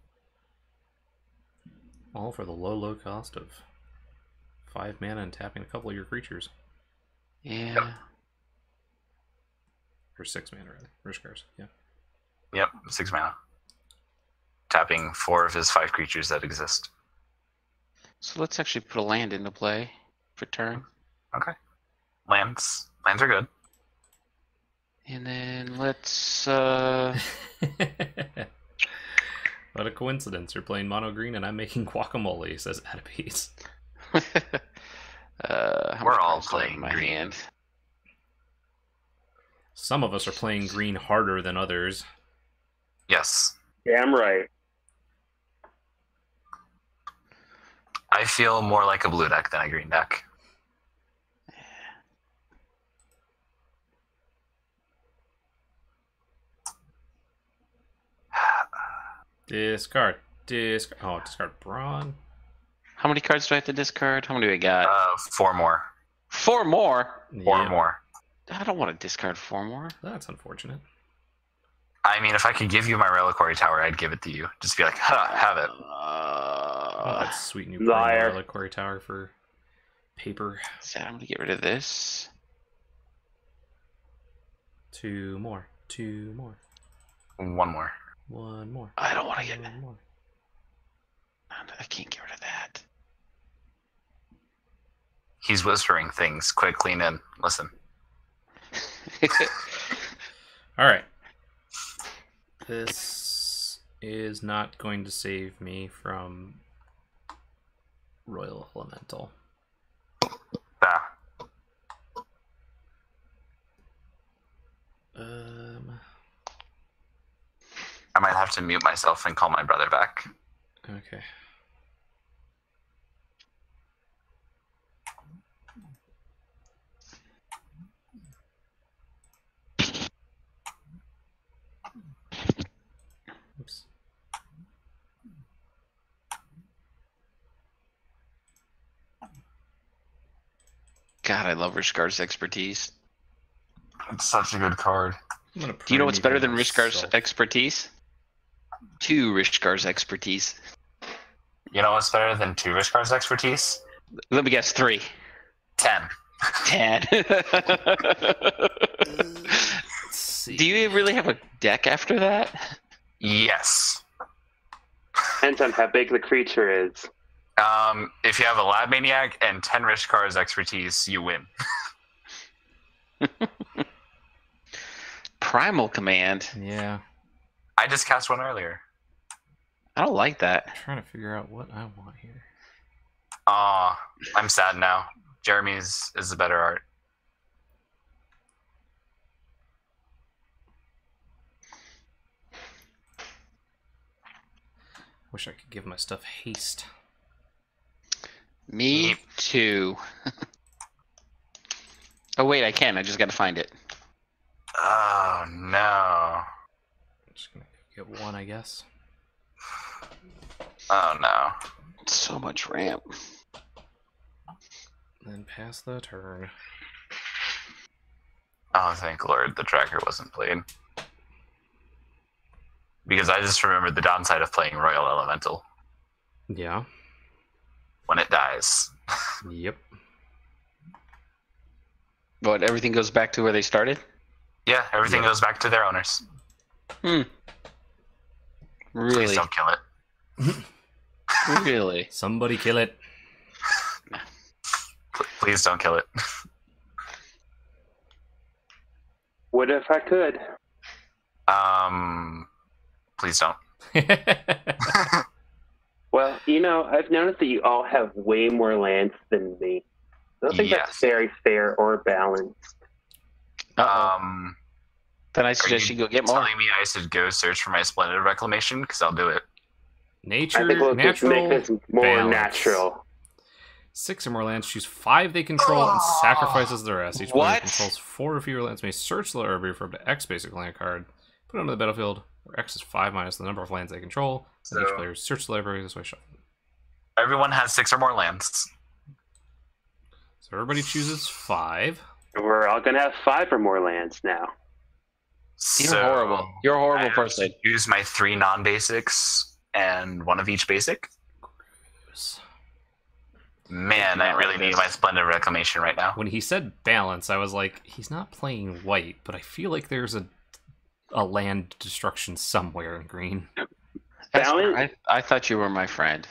Speaker 2: All for the low cost of 5 mana and tapping a couple of your creatures.
Speaker 1: Yeah.
Speaker 2: Or 6 mana, rather. Rishgars, yeah.
Speaker 3: Yep, 6 mana. Tapping 4 of his 5 creatures that exist.
Speaker 1: So let's actually put a land into play for turn.
Speaker 3: Okay. Lands are good.
Speaker 1: And then let's
Speaker 2: What a coincidence. You're playing mono green and I'm making guacamole, says Adipese.
Speaker 1: how
Speaker 3: We're
Speaker 1: much
Speaker 3: all
Speaker 1: cards do I have
Speaker 3: playing
Speaker 1: in my
Speaker 3: green.
Speaker 1: hand?
Speaker 2: Some of us are playing green harder than others.
Speaker 3: Yes.
Speaker 4: Damn right.
Speaker 3: I feel more like a blue deck than a green deck.
Speaker 2: Discard. Oh, discard Brawn.
Speaker 1: How many cards do I have to discard? How many do I got?
Speaker 3: 4 more.
Speaker 1: 4 more?
Speaker 3: 4
Speaker 2: Yep.
Speaker 3: more.
Speaker 1: I don't want to discard 4 more.
Speaker 2: That's unfortunate.
Speaker 3: I mean, if I could give you my Reliquary Tower, I'd give it to you. Just be like, ha, have it.
Speaker 2: Oh, that's sweet new
Speaker 4: Liar.
Speaker 2: Reliquary Tower for paper.
Speaker 1: So I'm going to get rid of this.
Speaker 2: 2 more. 2 more.
Speaker 3: 1 more.
Speaker 2: 1 more.
Speaker 1: I don't want to get...
Speaker 2: 1 more.
Speaker 1: I can't get rid of that.
Speaker 3: He's whispering things. Quick, lean in. Listen.
Speaker 2: Alright. This is not going to save me from Royal Elemental.
Speaker 3: Ah. I might have to mute myself and call my brother back.
Speaker 2: Okay. Oops.
Speaker 1: God, I love Rishkar's expertise.
Speaker 3: It's such a good card.
Speaker 2: I'm gonna
Speaker 1: Do you know what's better than Rishkar's
Speaker 2: myself.
Speaker 1: expertise? 2 Rishkar's expertise.
Speaker 3: You know what's better than 2 Rishkar's expertise?
Speaker 1: Let me guess, 3.
Speaker 3: 10.
Speaker 1: 10.
Speaker 2: Let's see.
Speaker 1: Do you really have a deck after that?
Speaker 3: Yes.
Speaker 4: Depends on how big the creature is.
Speaker 3: If you have a Lab Maniac and 10 Rishkar's expertise, you win.
Speaker 1: Primal Command.
Speaker 2: Yeah.
Speaker 3: I just cast one earlier.
Speaker 1: I don't like that.
Speaker 2: I'm trying to figure out what I want here.
Speaker 3: Aw, I'm sad now. Jeremy's is the better art.
Speaker 2: Wish I could give my stuff haste.
Speaker 1: Me too. Oh wait, I can. I just got to find it.
Speaker 3: Oh, no.
Speaker 2: I'm just gonna get 1, I guess.
Speaker 3: Oh, no.
Speaker 1: So much ramp.
Speaker 2: Then pass the turn.
Speaker 3: Oh, thank Lord the tracker wasn't played. Because I just remembered the downside of playing Royal Elemental.
Speaker 2: Yeah.
Speaker 3: When it dies.
Speaker 2: Yep.
Speaker 1: But everything goes back to where they started?
Speaker 3: Yeah, everything
Speaker 2: Yeah.
Speaker 3: goes back to their owners.
Speaker 1: Really?
Speaker 3: Please don't kill it.
Speaker 1: Really?
Speaker 2: Somebody kill it.
Speaker 3: Please don't kill it.
Speaker 4: What if I could?
Speaker 3: Please don't.
Speaker 4: Well, I've noticed that you all have way more lands than me. I don't think that's
Speaker 3: Yes.
Speaker 4: very fair or balanced.
Speaker 1: Uh-oh. Then I
Speaker 3: Are
Speaker 1: suggest
Speaker 3: you
Speaker 1: you go get more.
Speaker 3: telling me I should go search for my Splendid Reclamation? Because I'll do it.
Speaker 2: Nature,
Speaker 4: I think we'll just
Speaker 2: natural,
Speaker 4: make this more
Speaker 2: balance.
Speaker 4: natural.
Speaker 2: 6 or more lands, choose 5 they control and sacrifices the rest. Each player
Speaker 1: What?
Speaker 2: controls 4 or fewer lands may search the library for up to X basic land card, put it onto the battlefield, where X is 5 minus the number of lands they control, and each
Speaker 3: So-
Speaker 2: player search the library this way shuffle.
Speaker 3: Everyone has 6 or more lands.
Speaker 2: So everybody chooses 5.
Speaker 4: We're all going to have 5 or more lands now.
Speaker 1: You're horrible. You're a horrible
Speaker 3: I have
Speaker 1: person.
Speaker 3: to use my 3 non-basics and 1 of each basic. Man, I really need my Splendid Reclamation right now.
Speaker 2: When he said balance, I was like, he's not playing white, but I feel like there's a land destruction somewhere in green.
Speaker 4: Balance?
Speaker 1: I thought you were my friend.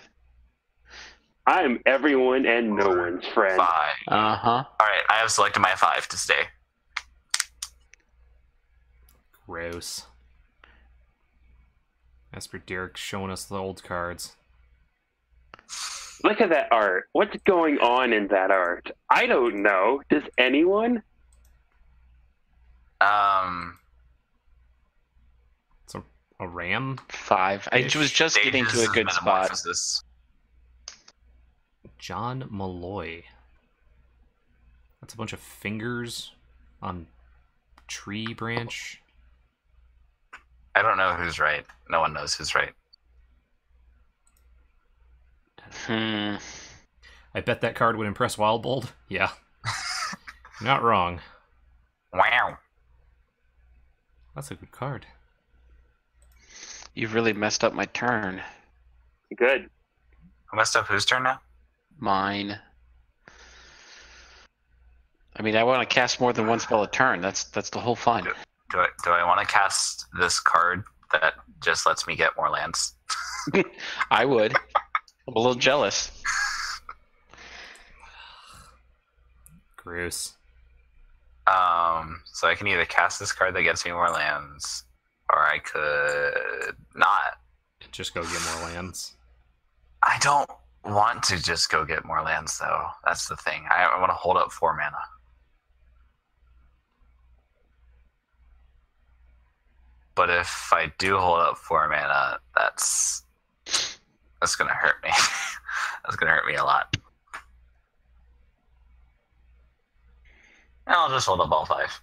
Speaker 4: I'm everyone and no one's friend.
Speaker 3: 5.
Speaker 1: Uh-huh.
Speaker 3: Alright, I have selected my 5 to stay.
Speaker 2: Gross. As for Derek showing us the old cards.
Speaker 4: Look at that art. What's going on in that art? I don't know. Does anyone?
Speaker 2: It's a ram?
Speaker 1: 5. I was just getting to a
Speaker 3: Stages of
Speaker 1: good spot.
Speaker 3: metamorphosis.
Speaker 2: John Malloy. That's a bunch of fingers on tree branch.
Speaker 3: I don't know who's right. No one knows who's right.
Speaker 1: Hmm.
Speaker 2: I bet that card would impress Wildbold. Yeah. Not wrong.
Speaker 3: Wow.
Speaker 2: That's a good card.
Speaker 1: You've really messed up my turn.
Speaker 4: Good.
Speaker 3: Who messed up whose turn now?
Speaker 1: Mine. I mean, I want to cast more than one spell a turn. That's the whole fun.
Speaker 3: Do I want to cast this card that just lets me get more lands?
Speaker 1: I would. I'm a little jealous.
Speaker 2: Gross.
Speaker 3: So I can either cast this card that gets me more lands, or I could not.
Speaker 2: Just go get more lands.
Speaker 3: I don't want to just go get more lands, though. That's the thing. I want to hold up 4 mana. But if I do hold up 4 mana, that's gonna hurt me. That's gonna hurt me a lot. I'll just hold up all 5.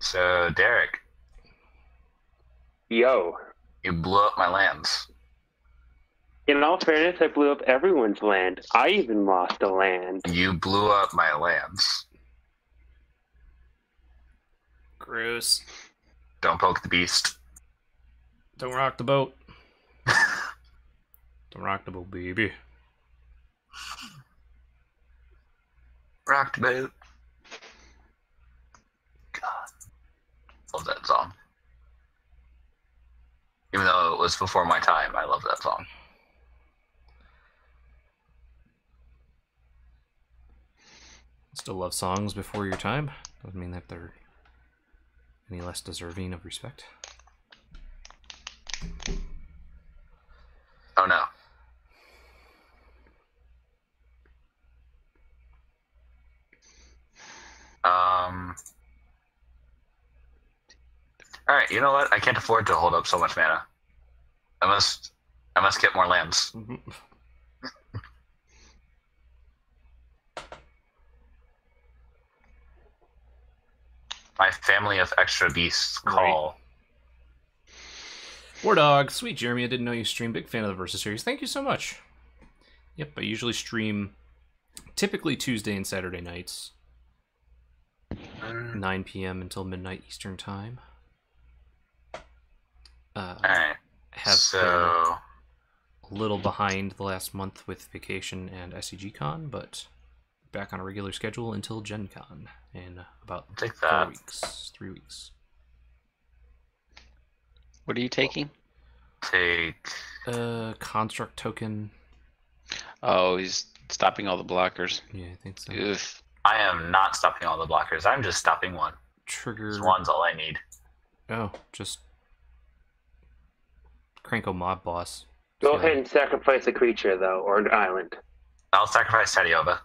Speaker 3: So, Derek,
Speaker 4: Yo.
Speaker 3: you blew up my lands.
Speaker 4: In all fairness, I blew up everyone's land. I even lost a land.
Speaker 3: You blew up my lands.
Speaker 2: Gross.
Speaker 3: Don't poke the beast.
Speaker 2: Don't rock the boat. Don't rock the boat, baby.
Speaker 3: Rock the boat. God. Love that song. Even though it was before my time, I love that song.
Speaker 2: Still love songs before your time. Doesn't mean that they're any less deserving of respect.
Speaker 3: Oh no. Alright, you know what? I can't afford to hold up so much mana. I must get more lands. My family of extra beasts call.
Speaker 2: War Dog, sweet Jeremy, I didn't know you stream. Big fan of the Versus series. Thank you so much. Yep, I usually stream typically Tuesday and Saturday nights. 9 p.m. until midnight Eastern time.
Speaker 3: Alright.
Speaker 2: Have
Speaker 3: So
Speaker 2: been a little behind the last month with vacation and SCG Con, but back on a regular schedule until Gen Con in about
Speaker 3: take
Speaker 2: 4
Speaker 3: that.
Speaker 2: weeks, 3 weeks.
Speaker 1: What are you taking?
Speaker 3: Take
Speaker 2: Construct token.
Speaker 1: Oh, he's stopping all the blockers.
Speaker 2: Yeah, I think so.
Speaker 1: Oof.
Speaker 3: I am not stopping all the blockers. I'm just stopping one.
Speaker 2: Trigger.
Speaker 3: This one's all I need.
Speaker 2: Oh, just Cranko Mob Boss.
Speaker 4: Go
Speaker 2: So-
Speaker 4: ahead and sacrifice a creature, though, or an island.
Speaker 3: I'll sacrifice Tatyova.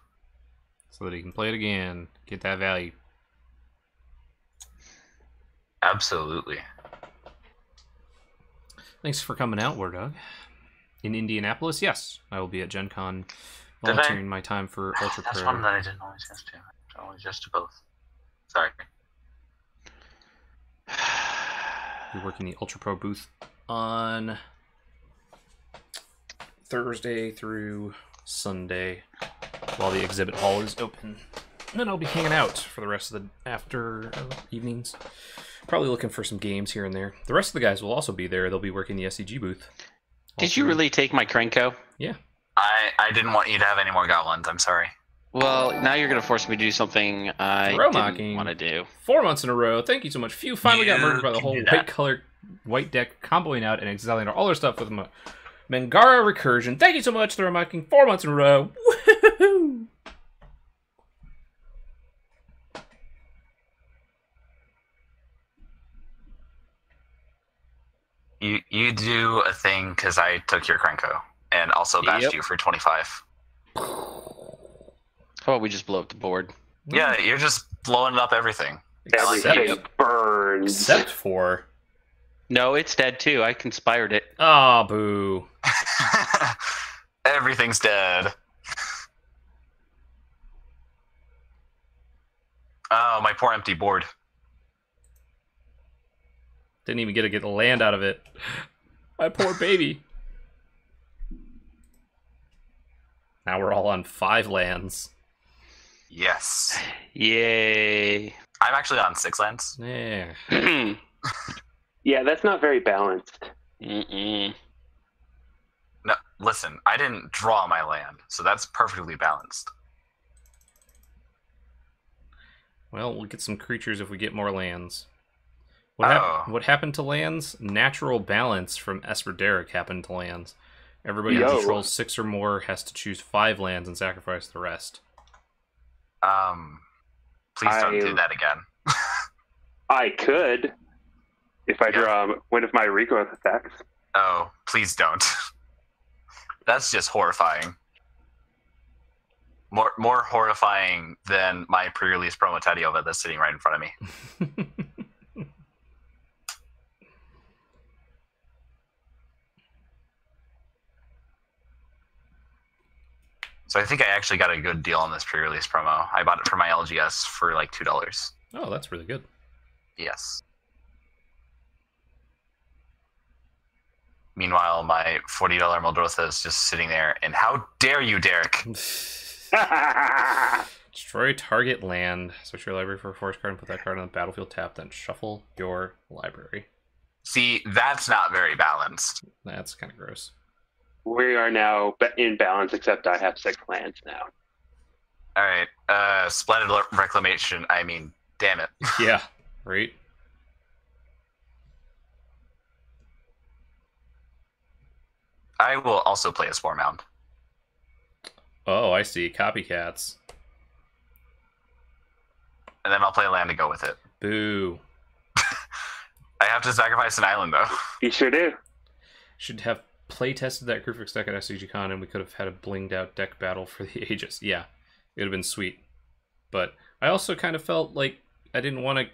Speaker 2: so that he can play it again, get that value.
Speaker 3: Absolutely.
Speaker 2: Thanks for coming out, War Dog. In Indianapolis, yes, I will be at Gen Con,
Speaker 3: Did I?
Speaker 2: volunteering my time for Ultra
Speaker 3: That's
Speaker 2: Prayer.
Speaker 3: one that I didn't always just do. Only just to both. Sorry.
Speaker 2: Be working the Ultra Pro booth on Thursday through Sunday while the exhibit hall is open. And then I'll be hanging out for the rest of the after evenings. Probably looking for some games here and there. The rest of the guys will also be there. They'll be working the SCG booth.
Speaker 1: Did you really take my Krenko?
Speaker 2: Yeah.
Speaker 3: I didn't want you to have any more goblins. I'm sorry.
Speaker 1: Well, now you're going to force me to do something I
Speaker 2: Throw
Speaker 1: didn't
Speaker 2: mocking.
Speaker 1: want to do.
Speaker 2: 4 months in a row. Thank you so much. Few finally got
Speaker 3: You
Speaker 2: murdered by the
Speaker 3: can
Speaker 2: whole
Speaker 3: do that.
Speaker 2: white deck, comboing out and exiling all their stuff with Mangara Recursion. Thank you so much, Throw Mocking. 4 months in a row. Woo!
Speaker 3: You do a thing because I took your Krenko and also bashed
Speaker 1: Yep.
Speaker 3: you for 25.
Speaker 1: How about we just blow up the board?
Speaker 3: Yeah, you're just blowing up everything.
Speaker 4: Everything burns.
Speaker 2: Except for...
Speaker 1: No, it's dead too. I conspired it.
Speaker 2: Ah, boo.
Speaker 3: Everything's dead. Oh, my poor empty board.
Speaker 2: Didn't even get to get the land out of it. My poor baby. Now we're all on 5 lands.
Speaker 3: Yes.
Speaker 1: Yay.
Speaker 3: I'm actually on 6 lands.
Speaker 2: Yeah.
Speaker 4: Yeah, that's not very balanced.
Speaker 1: Mm-mm.
Speaker 3: No, listen, I didn't draw my land, so that's perfectly balanced.
Speaker 2: Well, we'll get some creatures if we get more lands. What happened to lands? Natural balance from Esper Derek happened to lands. Everybody who controls 6 or more has to choose 5 lands and sacrifice the rest.
Speaker 3: Please don't do that again.
Speaker 4: I could, if I draw one of my regrowth effects.
Speaker 3: Oh, please don't. That's just horrifying. More horrifying than my pre-release promo Tatyova that's sitting right in front of me. So I think I actually got a good deal on this pre-release promo. I bought it for my LGS for like $2.
Speaker 2: Oh, that's really good.
Speaker 3: Yes. Meanwhile, my $40 Muldrotha is just sitting there, and how dare you, Derek?
Speaker 2: Destroy target land. Search your library for a forest card and put that card on the battlefield tap, then shuffle your library.
Speaker 3: See, that's not very balanced.
Speaker 2: That's kind of gross.
Speaker 4: We are now in balance, except I have 6 lands now.
Speaker 3: All right, Splendid Reclamation. I mean, damn it.
Speaker 2: Yeah, right?
Speaker 3: I will also play a Spore Mound.
Speaker 2: Oh, I see. Copycats.
Speaker 3: And then I'll play a land to go with it.
Speaker 2: Boo.
Speaker 3: I have to sacrifice an island, though.
Speaker 4: You sure do.
Speaker 2: Should have play tested that Griffix deck at SCGCon, and we could have had a blinged out deck battle for the Aegis. Yeah, it would have been sweet. But I also kind of felt like I didn't want to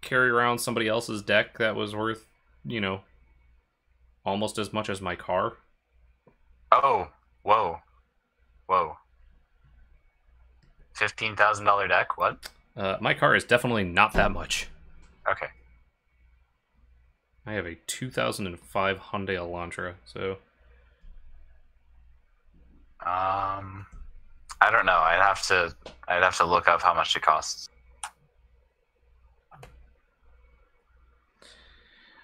Speaker 2: carry around somebody else's deck that was worth, you know, almost as much as my car.
Speaker 3: Oh, whoa. Whoa. $15,000 deck? What?
Speaker 2: My car is definitely not that much.
Speaker 3: Okay.
Speaker 2: I have a 2005 Hyundai Elantra, so...
Speaker 3: I don't know. I'd have to look up how much it costs.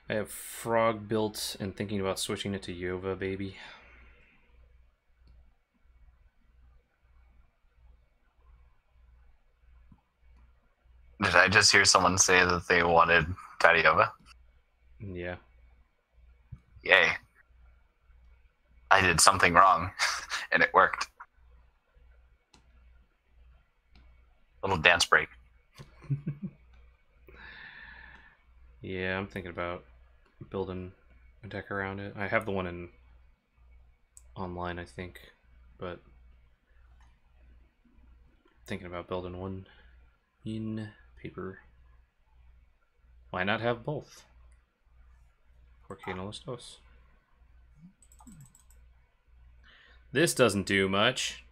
Speaker 2: I have Frog built and thinking about switching it to Yova, baby.
Speaker 3: Did I just hear someone say that they wanted Tatyova?
Speaker 2: Yeah.
Speaker 3: Yay. I did something wrong, and it worked. Little dance break.
Speaker 2: Yeah, I'm thinking about building a deck around it. I have the one in online, I think, but thinking about building one in paper. Why not have both? Porcano Listos. This doesn't do much.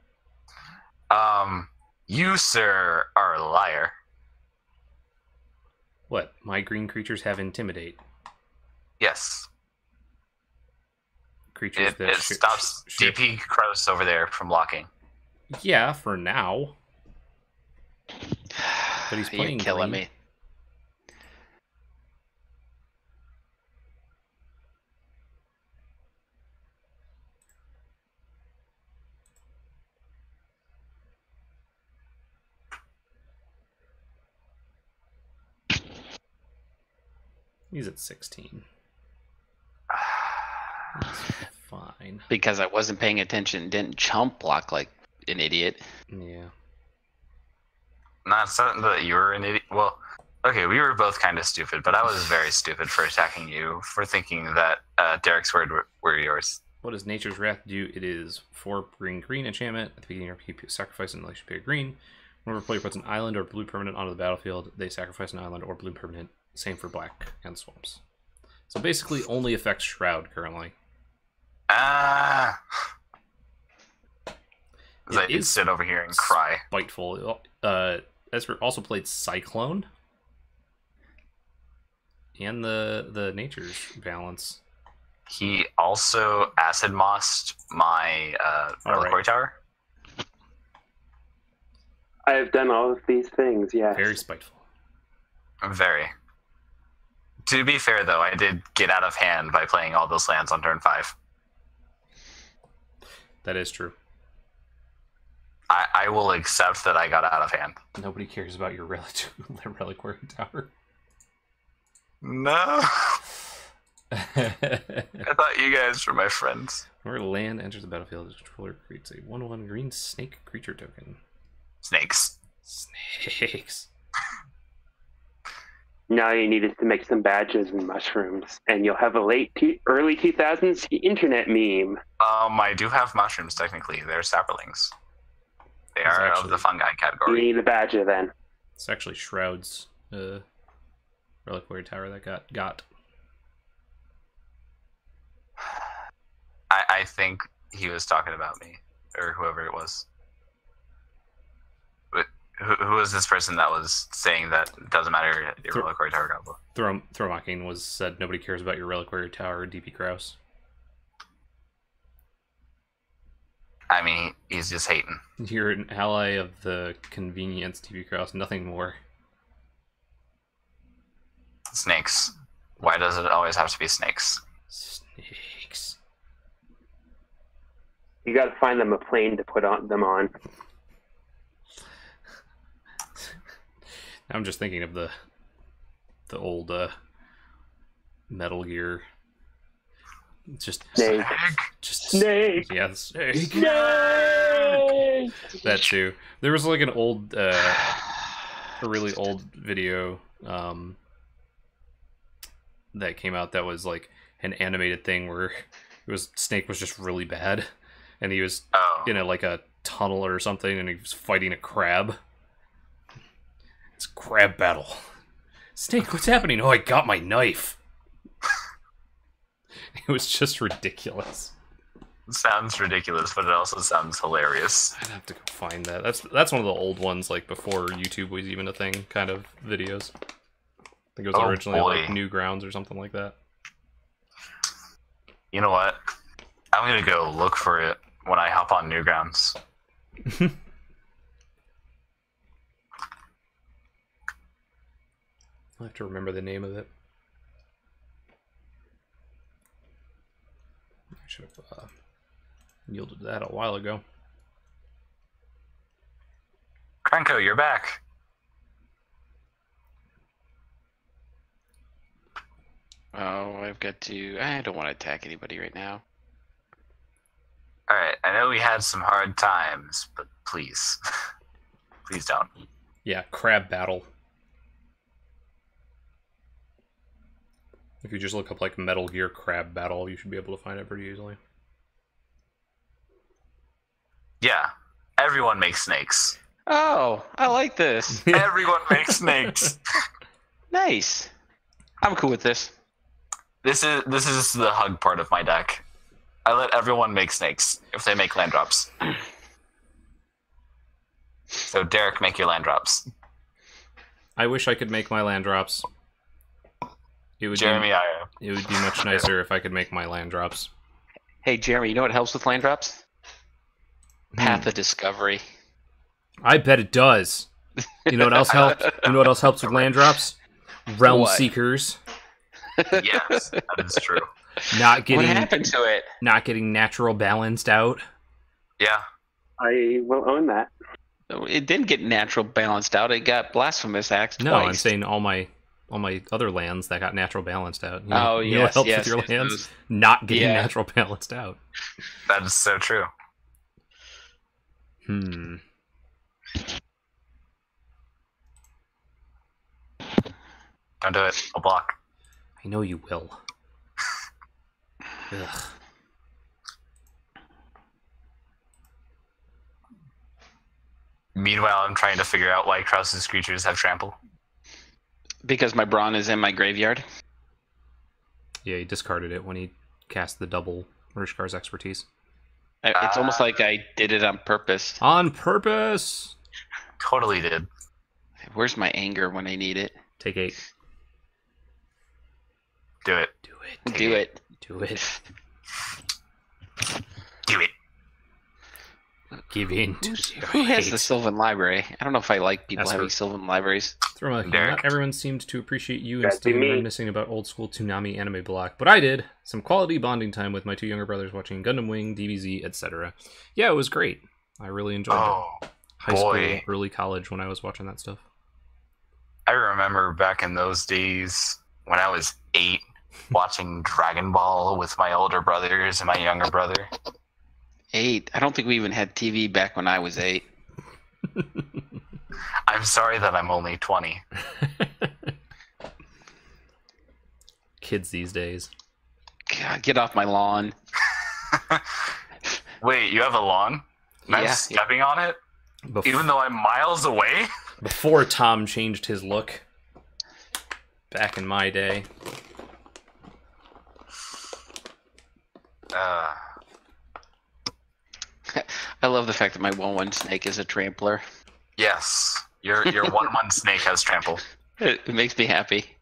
Speaker 3: You, sir, are a liar.
Speaker 2: What? My green creatures have Intimidate.
Speaker 3: Yes.
Speaker 2: Creatures
Speaker 3: It stops DP Crows over there from blocking.
Speaker 2: Yeah, for now. But he's playing
Speaker 1: You're killing
Speaker 2: green.
Speaker 1: me.
Speaker 2: He's at 16. That's fine.
Speaker 1: Because I wasn't paying attention and didn't chump block like an idiot.
Speaker 2: Yeah.
Speaker 3: Not something that you were an idiot. Well, okay, we were both kind of stupid, but I was very stupid for attacking you for thinking that Derek's word were yours.
Speaker 2: What does Nature's Wrath do? It is 4 green enchantment. At the beginning of your upkeep, sacrifice an unleash pair green. Whenever a player puts an island or blue permanent onto the battlefield, they sacrifice an island or blue permanent. Same for black and swamps. So basically only affects Shroud currently.
Speaker 3: Ah. I can sit over here and cry.
Speaker 2: Spiteful. Esper also played Cyclone. And the Nature's Balance.
Speaker 3: He also acid mossed my reliquary tower.
Speaker 4: I have done all of these things, yes.
Speaker 2: Very spiteful.
Speaker 3: Very. To be fair, though, I did get out of hand by playing all those lands on turn 5.
Speaker 2: That is true.
Speaker 3: I will accept that I got out of hand.
Speaker 2: Nobody cares about your reliquary tower.
Speaker 3: No. I thought you guys were my friends.
Speaker 2: Whenever land enters the battlefield, the controller creates a 1/1 green snake creature token.
Speaker 3: Snakes.
Speaker 2: Snakes.
Speaker 4: Now you need is to make some badges and mushrooms, and you'll have a early 2000s internet meme.
Speaker 3: I do have mushrooms, technically. They're sapperlings. They are of the fungi
Speaker 4: You
Speaker 3: category.
Speaker 4: need a badger then.
Speaker 2: It's actually Shroud's reliquary tower that got.
Speaker 3: I think he was talking about me, or whoever it was. But who was this person that was saying that it doesn't matter your reliquary tower got blue?
Speaker 2: Throwmocking said nobody cares about your reliquary tower, DP Kraus.
Speaker 3: I mean, he's just hating.
Speaker 2: You're an ally of the convenience, DP Kraus, nothing more.
Speaker 3: Snakes. Why does it always have to be snakes?
Speaker 2: Snakes.
Speaker 4: You got to find them a plane to put them on.
Speaker 2: I'm just thinking of the old Metal Gear. Just
Speaker 4: Snake. Snake.
Speaker 2: Yeah, snake.
Speaker 4: Snake.
Speaker 2: That too. There was like an old, a really old video that came out that was like an animated thing where Snake was just really bad, and he was in a tunnel or something, and he was fighting a crab. It's crab battle. Snake, what's happening? Oh, I got my knife. It was just ridiculous.
Speaker 3: It sounds ridiculous, but it also sounds hilarious.
Speaker 2: I'd have to go find that. That's one of the old ones, like before YouTube was even a thing, kind of videos. I think it was originally like Newgrounds or something like that.
Speaker 3: You know what? I'm gonna go look for it when I hop on Newgrounds.
Speaker 2: I'll have to remember the name of it. I should have yielded that a while ago.
Speaker 3: Krenko, you're back.
Speaker 1: Oh, I've got to... I don't want to attack anybody right now.
Speaker 3: Alright, I know we had some hard times, but please. Please don't.
Speaker 2: Yeah, crab battle. If you just look up like Metal Gear crab battle, you should be able to find it pretty easily.
Speaker 3: Yeah, everyone makes snakes.
Speaker 1: Oh, I like this.
Speaker 3: Everyone makes snakes.
Speaker 1: Nice. I'm cool with this.
Speaker 3: This is the hug part of my deck. I let everyone make snakes if they make land drops. So Derek, make your land drops.
Speaker 2: I wish I could make my land drops. It would
Speaker 3: It
Speaker 2: would be much nicer if I could make my land drops.
Speaker 1: Hey, Jeremy, you know what helps with land drops? Path of Discovery.
Speaker 2: I bet it does. You know what else helps? You know what else helps with land drops? Realm Seekers.
Speaker 3: Yes, that is true.
Speaker 2: Not getting
Speaker 1: What happened to it?
Speaker 2: Not getting natural balanced out.
Speaker 3: Yeah.
Speaker 4: I will own that.
Speaker 1: It didn't get natural balanced out. It got blasphemous acts
Speaker 2: No,
Speaker 1: twice.
Speaker 2: I'm saying all my other lands that got natural balanced out. You
Speaker 1: Oh,
Speaker 2: you know what
Speaker 1: yes,
Speaker 2: helps
Speaker 1: yes,
Speaker 2: with your
Speaker 1: yes,
Speaker 2: lands?
Speaker 1: those.
Speaker 2: Not getting
Speaker 1: Yeah.
Speaker 2: natural balanced out.
Speaker 3: That is so true.
Speaker 2: Hmm.
Speaker 3: Don't do it. I'll block.
Speaker 2: I know you will. Ugh.
Speaker 3: Meanwhile, I'm trying to figure out why Krause's creatures have trample.
Speaker 1: Because my Brawn is in my graveyard.
Speaker 2: Yeah, he discarded it when he cast the double Rishkar's expertise.
Speaker 1: It's almost like I did it on purpose.
Speaker 2: On purpose!
Speaker 3: Totally did.
Speaker 1: Where's my anger when I need it?
Speaker 2: Take 8.
Speaker 3: Do it.
Speaker 2: Do it.
Speaker 1: Do it.
Speaker 2: Do it.
Speaker 3: Do it.
Speaker 2: Give in to
Speaker 1: Who has the
Speaker 2: hate.
Speaker 1: Sylvan Library? I don't know if I like people
Speaker 2: That's
Speaker 1: having
Speaker 2: for-
Speaker 1: Sylvan libraries.
Speaker 3: Derek.
Speaker 2: Not everyone seemed to appreciate you and
Speaker 4: That'd be
Speaker 2: still
Speaker 4: me.
Speaker 2: reminiscing about old school Toonami anime block, but I did. Some quality bonding time with my 2 younger brothers watching Gundam Wing, DBZ, etc. Yeah, it was great. I really enjoyed
Speaker 3: Oh,
Speaker 2: it. High
Speaker 3: boy.
Speaker 2: school, early college when I was watching that stuff.
Speaker 3: I remember back in those days when I was 8, watching Dragon Ball with my older brothers and my younger brother.
Speaker 1: 8. I don't think we even had TV back when I was 8.
Speaker 3: I'm sorry that I'm only 20.
Speaker 2: Kids these days.
Speaker 1: God, get off my lawn.
Speaker 3: Wait, you have a lawn? And I'm
Speaker 1: Yeah.
Speaker 3: stepping on it?
Speaker 2: Bef-
Speaker 3: Even though I'm miles away?
Speaker 2: Before Tom changed his look. Back in my day.
Speaker 1: I love the fact that my 1/1 snake is a trampler.
Speaker 3: Yes. Your 1/1 snake has trample.
Speaker 1: It makes me happy.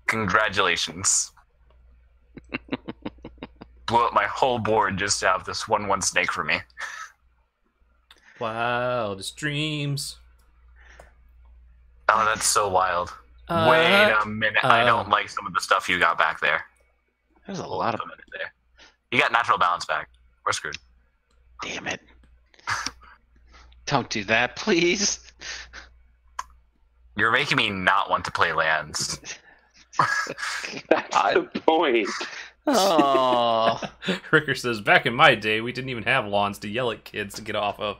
Speaker 3: Congratulations. Blew up my whole board just to have this 1/1 snake for me.
Speaker 2: Wildest dreams.
Speaker 3: Oh, that's so wild. Wait a minute. I don't like some of the stuff you got back there.
Speaker 1: There's a lot of...
Speaker 3: a minute there. You got natural balance back. We're screwed.
Speaker 1: Damn it. Don't do that, please.
Speaker 3: You're making me not want to play lands.
Speaker 4: That's the point.
Speaker 1: Oh.
Speaker 2: Ricker says, back in my day, we didn't even have lawns to yell at kids to get off of.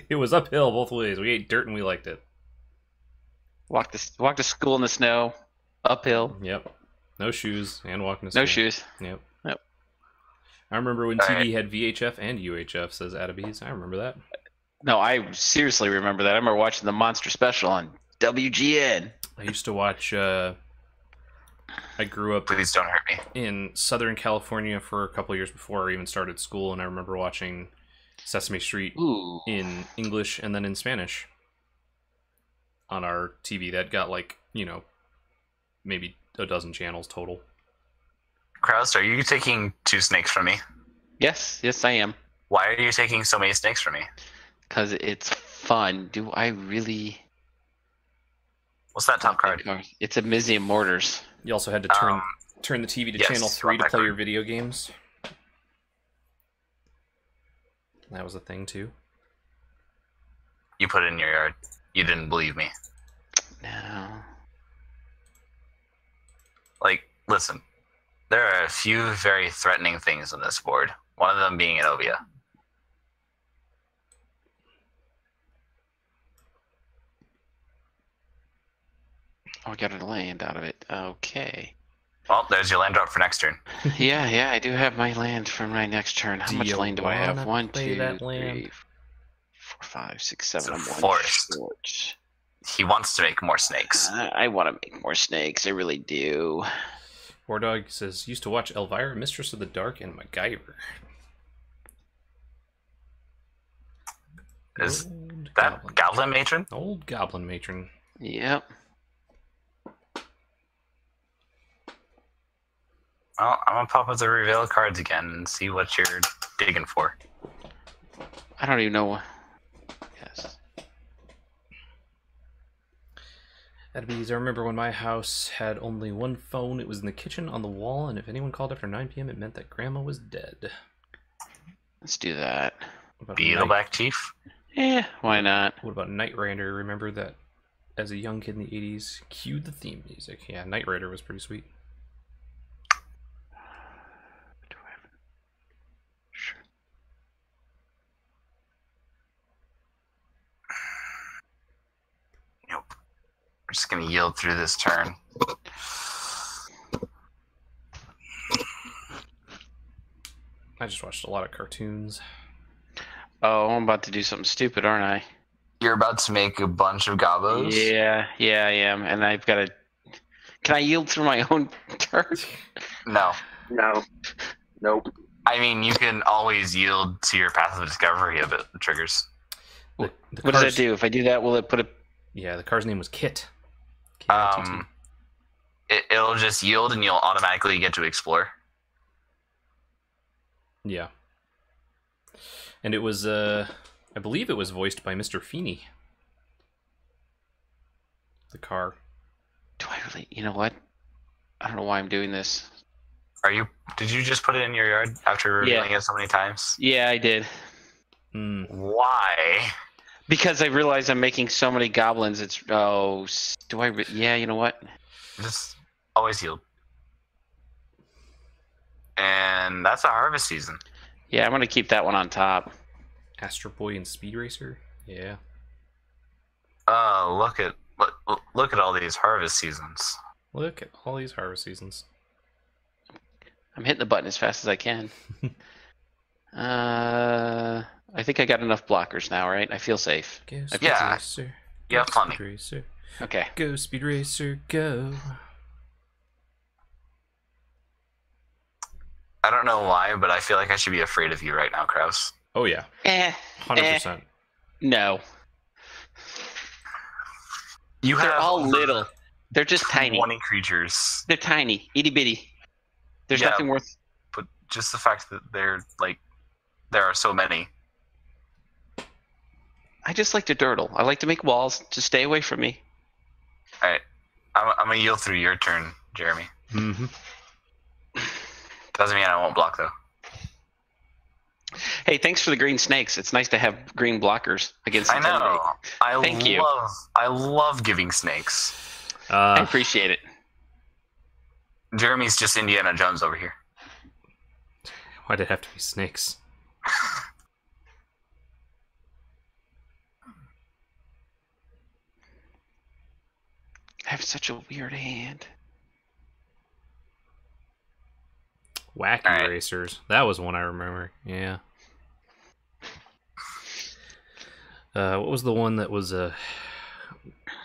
Speaker 2: It was uphill both ways. We ate dirt and we liked it.
Speaker 1: Walk to school in the snow. Uphill.
Speaker 2: Yep. No shoes and walking to
Speaker 1: No
Speaker 2: school.
Speaker 1: shoes.
Speaker 2: Yep.
Speaker 1: Yep.
Speaker 2: I remember when
Speaker 3: All
Speaker 2: TV
Speaker 3: right.
Speaker 2: had VHF and UHF, says Addabees. I remember that.
Speaker 1: No, I seriously remember that. I remember watching the Monster Special on WGN.
Speaker 2: I used to watch, I grew up
Speaker 3: Please don't hurt me.
Speaker 2: in Southern California for a couple years before I even started school, and I remember watching Sesame Street
Speaker 1: Ooh.
Speaker 2: in English and then in Spanish on our TV. That got like, maybe a dozen channels total.
Speaker 3: Kraus, are you taking 2 snakes from me?
Speaker 1: Yes, I am.
Speaker 3: Why are you taking so many snakes from me?
Speaker 1: Because it's fun. Do I really...
Speaker 3: What's that top card?
Speaker 1: It's a Mizium Mortars.
Speaker 2: You also had to turn the TV to
Speaker 3: yes,
Speaker 2: channel 3 to
Speaker 3: that
Speaker 2: play
Speaker 3: card.
Speaker 2: your video games. That was a thing too.
Speaker 3: You put it in your yard. You didn't believe me.
Speaker 1: No.
Speaker 3: Like, listen. There are a few very threatening things on this board. One of them being an Oviya.
Speaker 1: Oh, I got a land out of it. Okay.
Speaker 3: Well, there's your land drop for next turn.
Speaker 1: Yeah, I do have my land for my next turn. How
Speaker 2: Do
Speaker 1: much
Speaker 2: you
Speaker 1: land do I have?
Speaker 2: wanna
Speaker 1: 1,
Speaker 2: play
Speaker 1: 2,
Speaker 2: that
Speaker 1: 3,
Speaker 2: land?
Speaker 1: 4, 5, 6, 7.
Speaker 3: It's a
Speaker 1: I'm one
Speaker 3: forest.
Speaker 1: short.
Speaker 3: He wants to make more snakes.
Speaker 1: I want to make more snakes. I really do.
Speaker 2: War Dog says, used to watch Elvira, Mistress of the Dark, and MacGyver.
Speaker 3: Is
Speaker 2: Old
Speaker 3: that Goblin Matron?
Speaker 2: Old Goblin Matron.
Speaker 1: Yep.
Speaker 3: Well, I'm gonna pop up the reveal cards again and see what you're digging for.
Speaker 1: I don't even know. Yes.
Speaker 2: Addabees, I remember when my house had only one phone. It was in the kitchen on the wall, and if anyone called after 9 p.m., it meant that Grandma was dead.
Speaker 1: Let's do that.
Speaker 2: What about
Speaker 3: Beetleback Chief?
Speaker 1: Why not?
Speaker 2: What about Knight Rider? Remember that as a young kid in the 80s, cued the theme music. Yeah, Knight Rider was pretty sweet.
Speaker 1: Do I have... Sure.
Speaker 3: just gonna yield through this turn.
Speaker 2: I just watched a lot of cartoons.
Speaker 1: Oh, I'm about to do something stupid, aren't I?
Speaker 3: You're about to make a bunch of gobos?
Speaker 1: Yeah, I am. And I've got to... Can I yield through my own turn?
Speaker 3: No.
Speaker 4: No. Nope.
Speaker 3: I mean, you can always yield to your path of discovery if it triggers.
Speaker 2: The
Speaker 1: What does
Speaker 2: car's-
Speaker 1: that do? If I do that, will it put a...
Speaker 2: Yeah, the car's name was Kit. K-I-T-T.
Speaker 3: It'll just yield and you'll automatically get to explore.
Speaker 2: Yeah. And it was, I believe it was voiced by Mr. Feeney. The car.
Speaker 1: Do I really... You know what? I don't know why I'm doing this.
Speaker 3: Did you just put it in your yard after revealing it so many times?
Speaker 1: Yeah, I did.
Speaker 3: Why?
Speaker 1: Because I realize I'm making so many goblins, it's... Oh, do I... Yeah, you know what?
Speaker 3: Just always yield. And that's a harvest season.
Speaker 1: Yeah, I'm going to keep that one on top.
Speaker 2: Astro Boy and Speed Racer? Yeah.
Speaker 3: Look at all these harvest seasons.
Speaker 2: Look at all these harvest seasons.
Speaker 1: I'm hitting the button as fast as I can. I think I got enough blockers now, right? I feel safe.
Speaker 2: Go Speed
Speaker 3: Yeah.
Speaker 2: Racer.
Speaker 3: You have
Speaker 2: Go
Speaker 3: plenty.
Speaker 2: Speed Racer.
Speaker 1: Okay.
Speaker 2: Go Speed Racer, go.
Speaker 3: I don't know why, but I feel like I should be afraid of you right now, Kraus.
Speaker 2: Oh yeah, 100%.
Speaker 1: No.
Speaker 3: You
Speaker 1: They're
Speaker 3: have
Speaker 1: all little. They're just tiny.
Speaker 3: 20 creatures,
Speaker 1: They're tiny. Itty bitty. There's
Speaker 3: Yeah.
Speaker 1: nothing worth...
Speaker 3: but just the fact that there are so many.
Speaker 1: I just like to dirtle. I like to make walls. Just stay away from me.
Speaker 3: All right, I'm gonna yield through your turn, Jeremy.
Speaker 2: Mm-hmm.
Speaker 3: Doesn't mean I won't block though.
Speaker 1: Hey, thanks for the green snakes. It's nice to have green blockers against
Speaker 3: I
Speaker 1: Intimidate.
Speaker 3: know.
Speaker 1: Thank you.
Speaker 3: I love giving snakes.
Speaker 1: I appreciate it.
Speaker 3: Jeremy's just Indiana Jones over here.
Speaker 2: Why'd it have to be snakes?
Speaker 1: I have such a weird hand.
Speaker 2: Wacky
Speaker 3: Alright.
Speaker 2: Racers. That was one I remember. Yeah. What was the one that was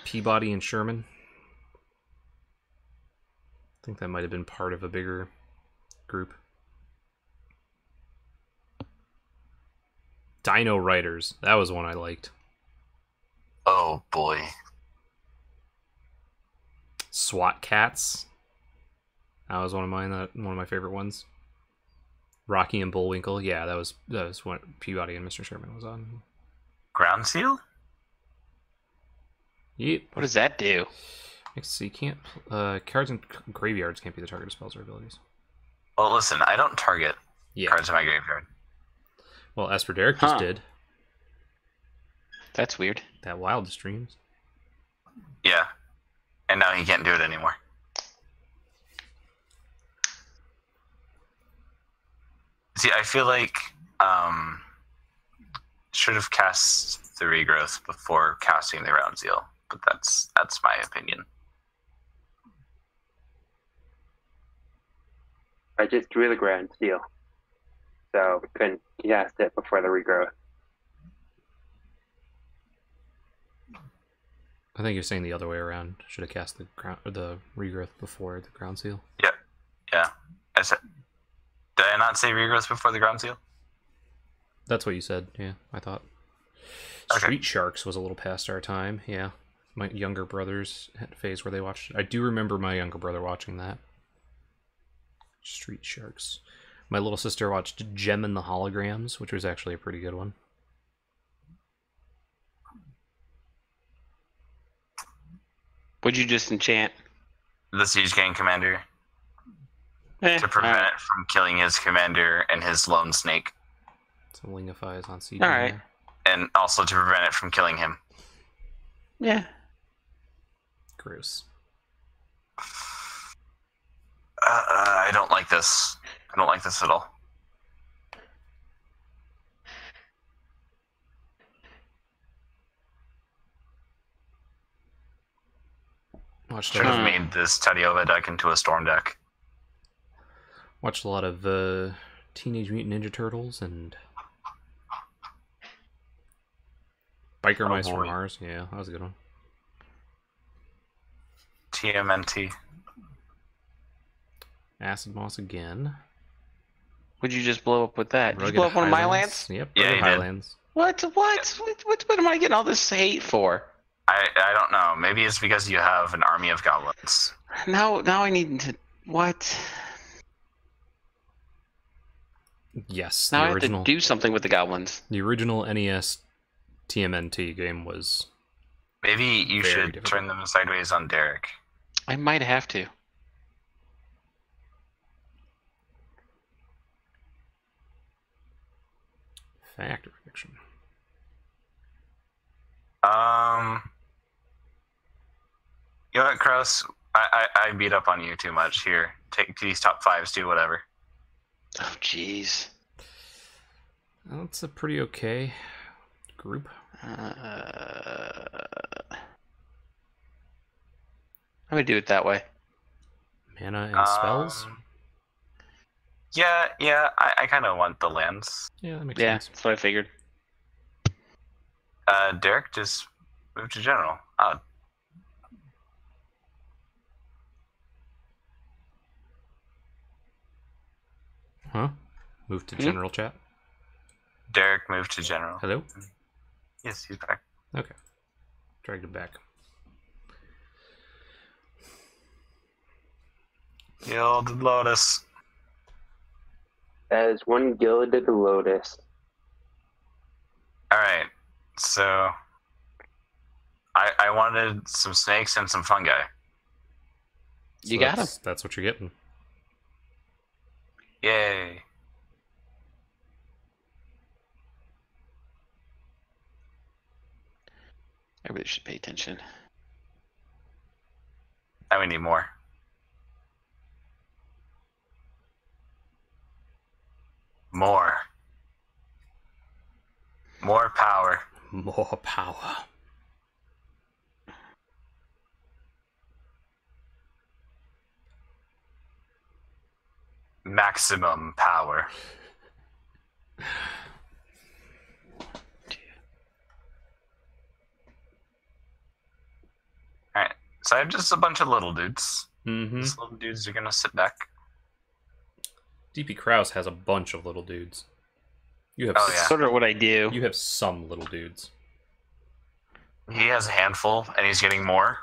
Speaker 2: Peabody and Sherman? I think that might have been part of a bigger group. Dino Riders. That was one I liked.
Speaker 3: Oh boy.
Speaker 2: SWAT Cats. That was one of mine. One of my favorite ones. Rocky and Bullwinkle. Yeah, that was what Peabody and Mr. Sherman was on.
Speaker 3: Ground seal?
Speaker 2: Yep.
Speaker 1: What does that do?
Speaker 2: Let's see. Can't cards and graveyards can't be the target of spells or abilities.
Speaker 3: Well, listen, I don't target
Speaker 2: Yeah.
Speaker 3: cards in my graveyard.
Speaker 2: Well, Esper Derek just
Speaker 1: Huh.
Speaker 2: did
Speaker 1: That's weird.
Speaker 2: that. Wildest Dreams.
Speaker 3: Yeah. And now he can't do it anymore. See, I feel like should have cast the regrowth before casting the round seal, but that's my opinion.
Speaker 4: I just drew the ground seal, so couldn't cast it before the regrowth.
Speaker 2: I think you're saying the other way around. Should have cast the regrowth before the ground seal.
Speaker 3: Yeah. I said, did I not say regrowth before the ground seal?
Speaker 2: That's what you said. Yeah, I thought.
Speaker 3: Okay.
Speaker 2: Street Sharks was a little past our time. Yeah, my younger brothers had a phase where they watched. I do remember my younger brother watching that. Street Sharks. My little sister watched Gem and the Holograms, which was actually a pretty good one.
Speaker 1: What'd you just enchant?
Speaker 3: The Siege Gang commander, to prevent
Speaker 1: alright.
Speaker 3: it from killing his commander and his lone snake,
Speaker 2: Some Lingifies on CD.
Speaker 1: Alright.
Speaker 3: and also to prevent it from killing him.
Speaker 1: Yeah.
Speaker 2: Gross.
Speaker 3: I don't like this. I don't like this at all.
Speaker 2: Watched
Speaker 3: Should
Speaker 2: a,
Speaker 3: have made this Tatyova deck into a storm deck.
Speaker 2: watched a lot of Teenage Mutant Ninja Turtles and Biker Mice from
Speaker 3: boy.
Speaker 2: Mars. Yeah, that was a good one.
Speaker 3: TMNT.
Speaker 2: Acid Moss again.
Speaker 1: Would you just blow up with that? Did you
Speaker 2: Rugged
Speaker 1: blow up one of my
Speaker 2: Highlands.
Speaker 1: lands?
Speaker 2: Yep,
Speaker 3: Yeah,
Speaker 2: Rugged
Speaker 3: he did.
Speaker 2: Highlands.
Speaker 1: What am I getting all this hate for?
Speaker 3: I don't know. Maybe it's because you have an army of goblins.
Speaker 1: Now I need to what?
Speaker 2: Yes,
Speaker 1: Now I
Speaker 2: the
Speaker 1: have
Speaker 2: original,
Speaker 1: to do something with the goblins.
Speaker 2: the original NES TMNT game was.
Speaker 3: Maybe you
Speaker 2: Very
Speaker 3: should
Speaker 2: difficult.
Speaker 3: turn them sideways on Derek.
Speaker 1: I might have to.
Speaker 2: Factor prediction.
Speaker 3: You know what, Kraus? I beat up on you too much. Here, take these top fives, do whatever.
Speaker 1: Oh jeez.
Speaker 2: That's a pretty okay group.
Speaker 1: I'm gonna do it that way.
Speaker 2: Mana and spells.
Speaker 3: Yeah, I kind of want the lands.
Speaker 2: Yeah, that makes
Speaker 1: Yeah,
Speaker 2: sense.
Speaker 1: that's what I figured.
Speaker 3: Derek, just move to general. Oh,
Speaker 2: Huh? Move to general chat.
Speaker 3: Derek, move to general.
Speaker 2: Hello?
Speaker 3: Yes, he's back.
Speaker 2: Okay. Dragged it back.
Speaker 3: Gilded Lotus.
Speaker 4: That is one gilded lotus.
Speaker 3: All right, so I wanted some snakes and some fungi.
Speaker 1: You got 'em.
Speaker 2: That's what you're getting.
Speaker 3: Yay!
Speaker 1: Everybody should pay attention.
Speaker 3: Now we need more. More. More power.
Speaker 2: More power.
Speaker 3: Maximum power. Alright, so I have just a bunch of little dudes.
Speaker 2: Mm-hmm.
Speaker 3: These little dudes are gonna sit back.
Speaker 2: DP Kraus has a bunch of little dudes. You have
Speaker 3: Oh, yeah.
Speaker 1: Sort of what I do.
Speaker 2: You have some little dudes.
Speaker 3: He has a handful, and he's getting more.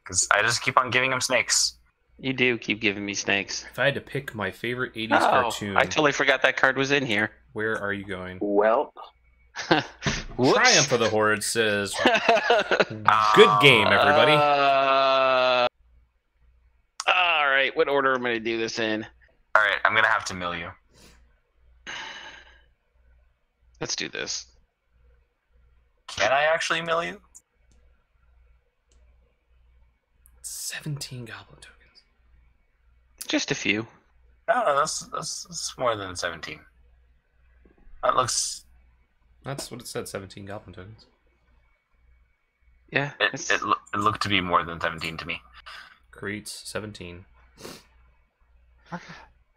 Speaker 3: Because I just keep on giving him snakes.
Speaker 1: You do keep giving me snakes.
Speaker 2: If I had to pick my favorite 80s
Speaker 1: Oh,
Speaker 2: cartoon,
Speaker 1: I totally forgot that card was in here.
Speaker 2: where are you going?
Speaker 4: Well,
Speaker 1: Whoops.
Speaker 2: Triumph of the Horde says, good game, everybody.
Speaker 1: All right, what order am I going to do this in?
Speaker 3: Alright, I'm gonna have to mill you.
Speaker 1: Let's do this.
Speaker 3: Can I actually mill you?
Speaker 2: 17 goblin tokens.
Speaker 1: Just a few.
Speaker 3: No, that's more than 17. That looks...
Speaker 2: That's what it said, 17 goblin tokens.
Speaker 1: Yeah.
Speaker 3: It looked to be more than 17 to me.
Speaker 2: Creates 17.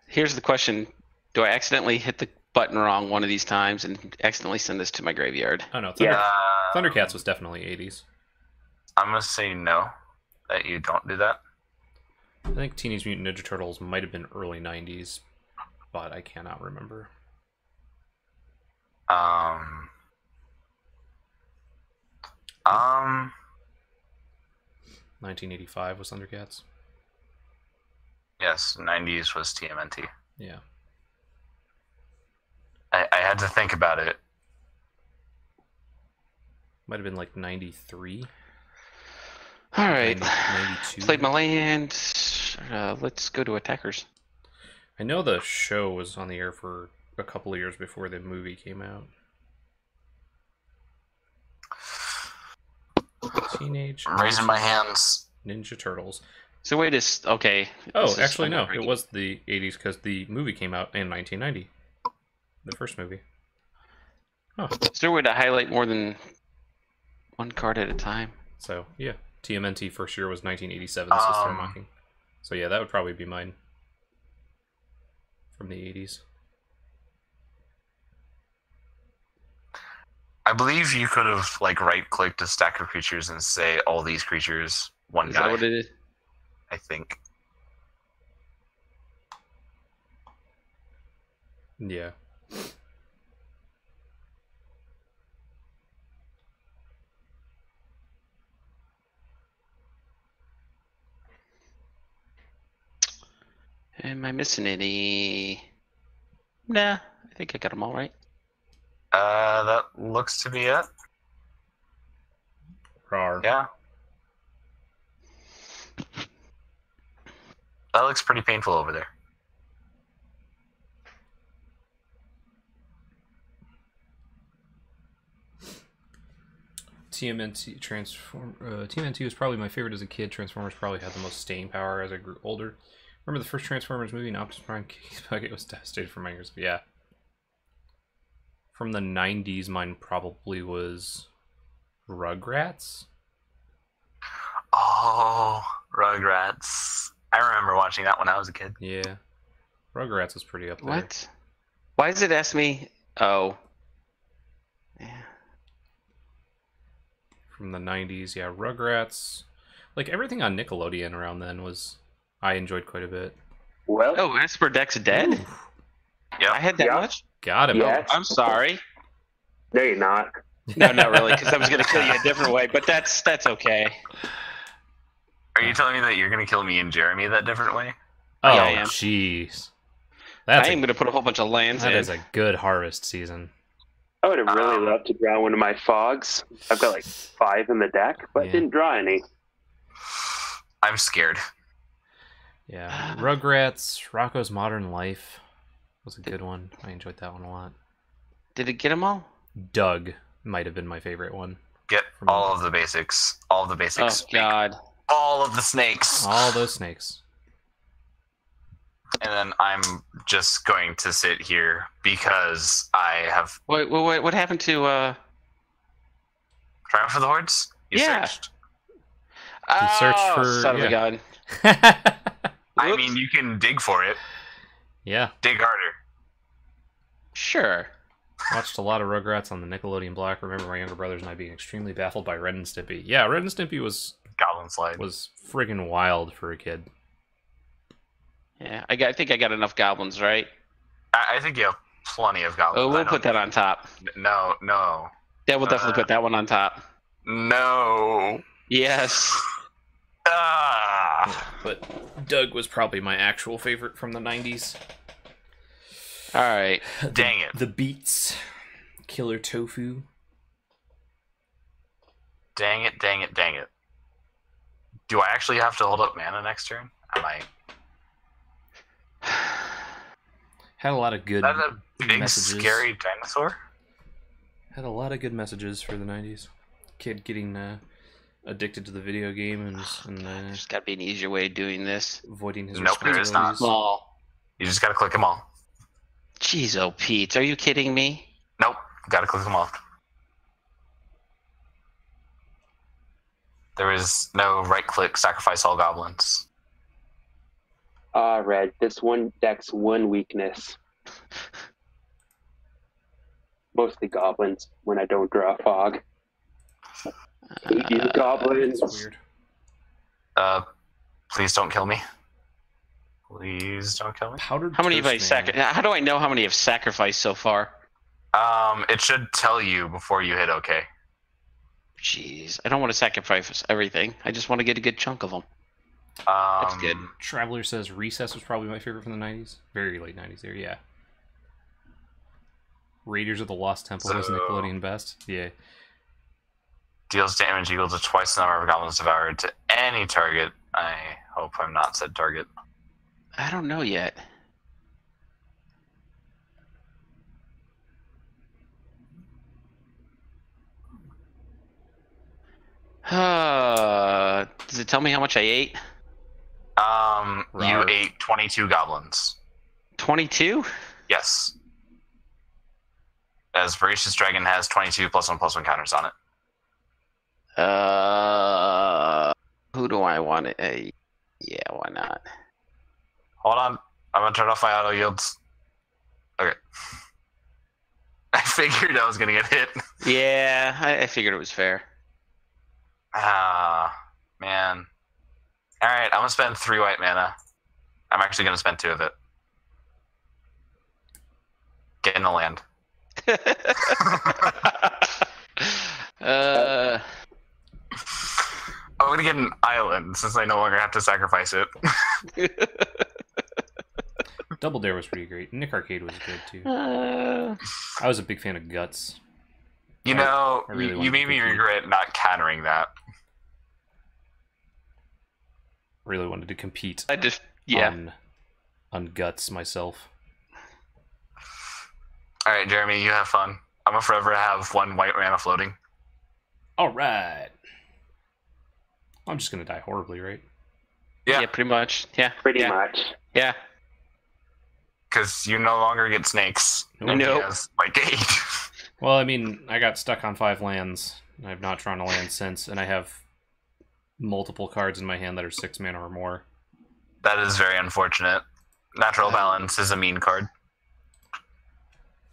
Speaker 1: Here's the question. Do I accidentally hit the button wrong one of these times and accidentally send this to my graveyard?
Speaker 2: Oh no,
Speaker 4: Yeah.
Speaker 2: Thundercats was definitely 80s.
Speaker 3: I'm gonna say no, that you don't do that.
Speaker 2: I think Teenage Mutant Ninja Turtles might have been early 90s, but I cannot remember. 1985 was Thundercats.
Speaker 3: Yes, 90s was TMNT.
Speaker 2: Yeah.
Speaker 3: I had to think about it.
Speaker 2: Might have been like 93.
Speaker 1: All right.
Speaker 2: 92.
Speaker 1: Played my land. Let's go to attackers.
Speaker 2: I know the show was on the air for a couple of years before the movie came out. Teenage
Speaker 3: I'm raising my hands.
Speaker 2: Ninja Turtles.
Speaker 1: So wait a okay.
Speaker 2: Oh,
Speaker 1: This is
Speaker 2: actually no,
Speaker 1: somewhat
Speaker 2: it was the 80s because the movie came out in 1990. The first movie. Oh,
Speaker 1: Is there a way to highlight more than one card at a time?
Speaker 2: so yeah. TMNT first year was 1987 System Mocking. So yeah, that would probably be mine. From the 80s.
Speaker 3: I believe you could have like right-clicked a stack of creatures and say all these creatures, one
Speaker 1: Is
Speaker 3: guy.
Speaker 1: that what it is?
Speaker 3: I think.
Speaker 2: Yeah.
Speaker 1: Am I missing any? Nah, I think I got them all right.
Speaker 3: That looks to be it.
Speaker 2: Rar.
Speaker 3: Yeah. That looks pretty painful over there.
Speaker 2: TMNT TMNT was probably my favorite as a kid. Transformers probably had the most staying power as I grew older. Remember the first Transformers movie, and Optimus Prime Bucket was devastated for my years. But yeah. From the 90s, mine probably was Rugrats.
Speaker 3: Oh, Rugrats. I remember watching that when I was a kid.
Speaker 2: Yeah. Rugrats was pretty up there.
Speaker 1: What? Why does it ask me? Oh. Yeah.
Speaker 2: From the 90s, yeah, Rugrats. Like, everything on Nickelodeon around then was... I enjoyed quite a bit.
Speaker 4: Well,
Speaker 1: Oh, Esper Deck's dead?
Speaker 3: Yep.
Speaker 1: I had that
Speaker 4: Yeah.
Speaker 1: much?
Speaker 2: Got him.
Speaker 4: Yeah.
Speaker 1: I'm sorry.
Speaker 4: no, you're not.
Speaker 1: No, not really, because I was going to kill you a different way, but that's okay.
Speaker 3: Are you telling me that you're going to kill me and Jeremy that different way?
Speaker 2: Oh,
Speaker 1: Yeah, I am.
Speaker 2: jeez.
Speaker 1: I
Speaker 2: That's
Speaker 1: am going to put a whole bunch of lands
Speaker 2: that
Speaker 1: in.
Speaker 2: is a good harvest season.
Speaker 4: I would have really loved to draw one of my fogs. I've got like 5 in the deck, but
Speaker 2: Yeah.
Speaker 4: didn't draw any.
Speaker 3: I'm scared.
Speaker 2: Yeah. Rugrats, Rocco's Modern Life was a good one. I enjoyed that one a lot.
Speaker 1: Did it get them all?
Speaker 2: Doug might have been my favorite one.
Speaker 3: Get all of the basics. All of the
Speaker 1: Oh,
Speaker 3: basics.
Speaker 1: God.
Speaker 3: All of the snakes.
Speaker 2: All those snakes.
Speaker 3: And then I'm just going to sit here because I have
Speaker 1: Wait, what happened to,
Speaker 3: Triumph for the Hordes. You
Speaker 1: Yeah.
Speaker 3: searched.
Speaker 2: You search
Speaker 1: Oh,
Speaker 2: for-
Speaker 1: son of
Speaker 2: yeah.
Speaker 1: a gun.
Speaker 3: I
Speaker 1: Whoops.
Speaker 3: mean, you can dig for it.
Speaker 2: Yeah.
Speaker 3: Dig harder.
Speaker 1: Sure.
Speaker 2: Watched a lot of Rugrats on the Nickelodeon Black. Remember my younger brothers and I being extremely baffled by Ren and Stimpy. Yeah, Ren and Stimpy was
Speaker 3: Goblin Slide.
Speaker 2: friggin' wild for a kid.
Speaker 1: Yeah, I think I got enough goblins, right?
Speaker 3: I think you have plenty of goblins.
Speaker 1: Oh,
Speaker 3: I
Speaker 1: we'll
Speaker 3: don't-
Speaker 1: put that on top.
Speaker 3: No, no,
Speaker 1: Yeah, we'll definitely put that one on top.
Speaker 3: no.
Speaker 1: Yes.
Speaker 3: Ah.
Speaker 2: But Doug was probably my actual favorite from the 90s.
Speaker 1: All right.
Speaker 3: Dang it.
Speaker 2: The Beats, Killer Tofu.
Speaker 3: Dang it, dang it, dang it. Do I actually have to hold up mana next turn? I might.
Speaker 2: Had a lot of good
Speaker 3: That's a big,
Speaker 2: messages.
Speaker 3: scary dinosaur?
Speaker 2: Had a lot of good messages for the 90s. Kid getting addicted to the video game and
Speaker 1: There's got to be an easier way of doing this.
Speaker 2: avoiding his
Speaker 3: Nope, there is not.
Speaker 2: responsibilities.
Speaker 1: Small.
Speaker 3: You just gotta click them all.
Speaker 1: Jeez, oh, Pete, are you kidding me?
Speaker 3: Nope, gotta click them all. There is no right click, sacrifice all goblins.
Speaker 4: Red, this one deck's one weakness. Mostly goblins when I don't draw a fog. Hate you, goblins.
Speaker 2: That's weird.
Speaker 3: Please don't kill me. Please don't kill me.
Speaker 2: Powdered
Speaker 1: How many have I
Speaker 2: toast man.
Speaker 1: sacrificed? How do I know how many have sacrificed so far?
Speaker 3: It should tell you before you hit OK.
Speaker 1: Jeez, I don't want to sacrifice everything. I just want to get a good chunk of them. That's good.
Speaker 2: Traveler says Recess was probably my favorite from the 90s. Very late 90s there, yeah. Raiders of the Lost Temple was
Speaker 3: So-
Speaker 2: Nickelodeon best. Yeah.
Speaker 3: Deals damage equal to twice the number of goblins devoured to any target. I hope I'm not said target.
Speaker 1: I don't know yet. Does it tell me how much I ate?
Speaker 3: You
Speaker 2: Rawr.
Speaker 3: ate 22 goblins.
Speaker 1: 22?
Speaker 3: Yes. As Voracious Dragon has 22 +1/+1 counters on it.
Speaker 1: Who do I want to? Yeah, why not?
Speaker 3: Hold on. I'm gonna turn off my auto yields. Okay. I figured I was gonna get hit.
Speaker 1: Yeah, I figured it was fair.
Speaker 3: Ah, man. Alright, I'm gonna spend 3 white mana. I'm actually gonna spend 2 of it. Get in the land. I'm gonna get an island since I no longer have to sacrifice it.
Speaker 2: Double Dare was pretty great. Nick Arcade was good too. I was a big fan of Guts.
Speaker 3: You know,
Speaker 2: I really
Speaker 3: you
Speaker 2: wanted
Speaker 3: made
Speaker 2: to
Speaker 3: me
Speaker 2: compete.
Speaker 3: regret not countering that.
Speaker 2: Really wanted to compete
Speaker 1: I just
Speaker 2: on Guts myself.
Speaker 3: Alright, Jeremy, you have fun. I'm gonna forever have 1 white mana floating.
Speaker 2: All right. I'm just gonna die horribly, right?
Speaker 1: yeah, pretty much. Yeah,
Speaker 4: Pretty much.
Speaker 1: Yeah.
Speaker 3: Because you no longer get snakes.
Speaker 2: Nope.
Speaker 3: And he
Speaker 1: Nope.
Speaker 3: has like 8.
Speaker 2: Well, I mean, I got stuck on 5 lands. I have not drawn a land since, and I have multiple cards in my hand that are 6 mana or more.
Speaker 3: That is very unfortunate. Natural Balance is a mean card.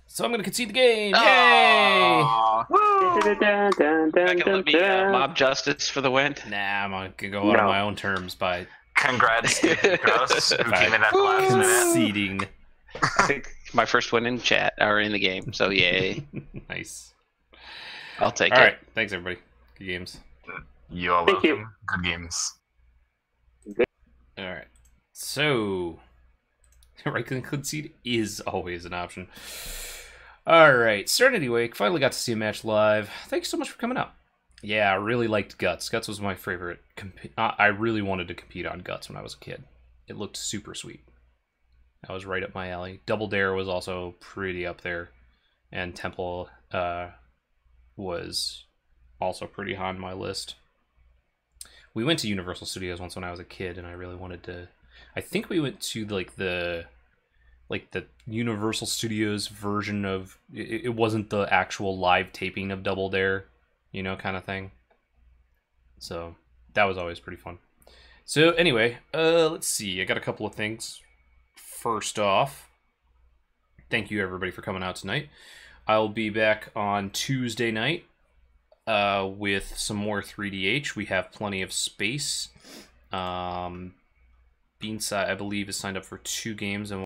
Speaker 2: So I'm gonna concede the game. Yay!
Speaker 1: Aw.
Speaker 3: Woo!
Speaker 1: Not gonna let me mob justice for the win.
Speaker 2: Nah, I'm gonna go out on
Speaker 4: No.
Speaker 2: my own terms by
Speaker 3: Congrats to Gross, who came in at the last minute.
Speaker 2: conceding.
Speaker 1: I think my first win in chat or in the game. So yay,
Speaker 2: Nice.
Speaker 1: I'll take
Speaker 2: All
Speaker 1: it.
Speaker 2: right, thanks everybody. Good games.
Speaker 3: You are
Speaker 4: Thank you.
Speaker 3: welcome. Good games.
Speaker 2: All right. So, right click concede is always an option. All right, Serenity Wake. Finally got to see a match live. Thanks so much for coming out. Yeah, I really liked Guts. Guts was my favorite. I really wanted to compete on Guts when I was a kid. It looked super sweet. That was right up my alley. Double Dare was also pretty up there. And Temple was also pretty high on my list. We went to Universal Studios once when I was a kid, and I really wanted to... I think we went to the Universal Studios version of... It wasn't the actual live taping of Double Dare, you know, kind of thing. So that was always pretty fun. So anyway, let's see. I got a couple of things. First off, thank you everybody for coming out tonight. I'll be back on Tuesday night with some more 3DH. We have plenty of space. Beanside, I believe, is signed up for 2 games, and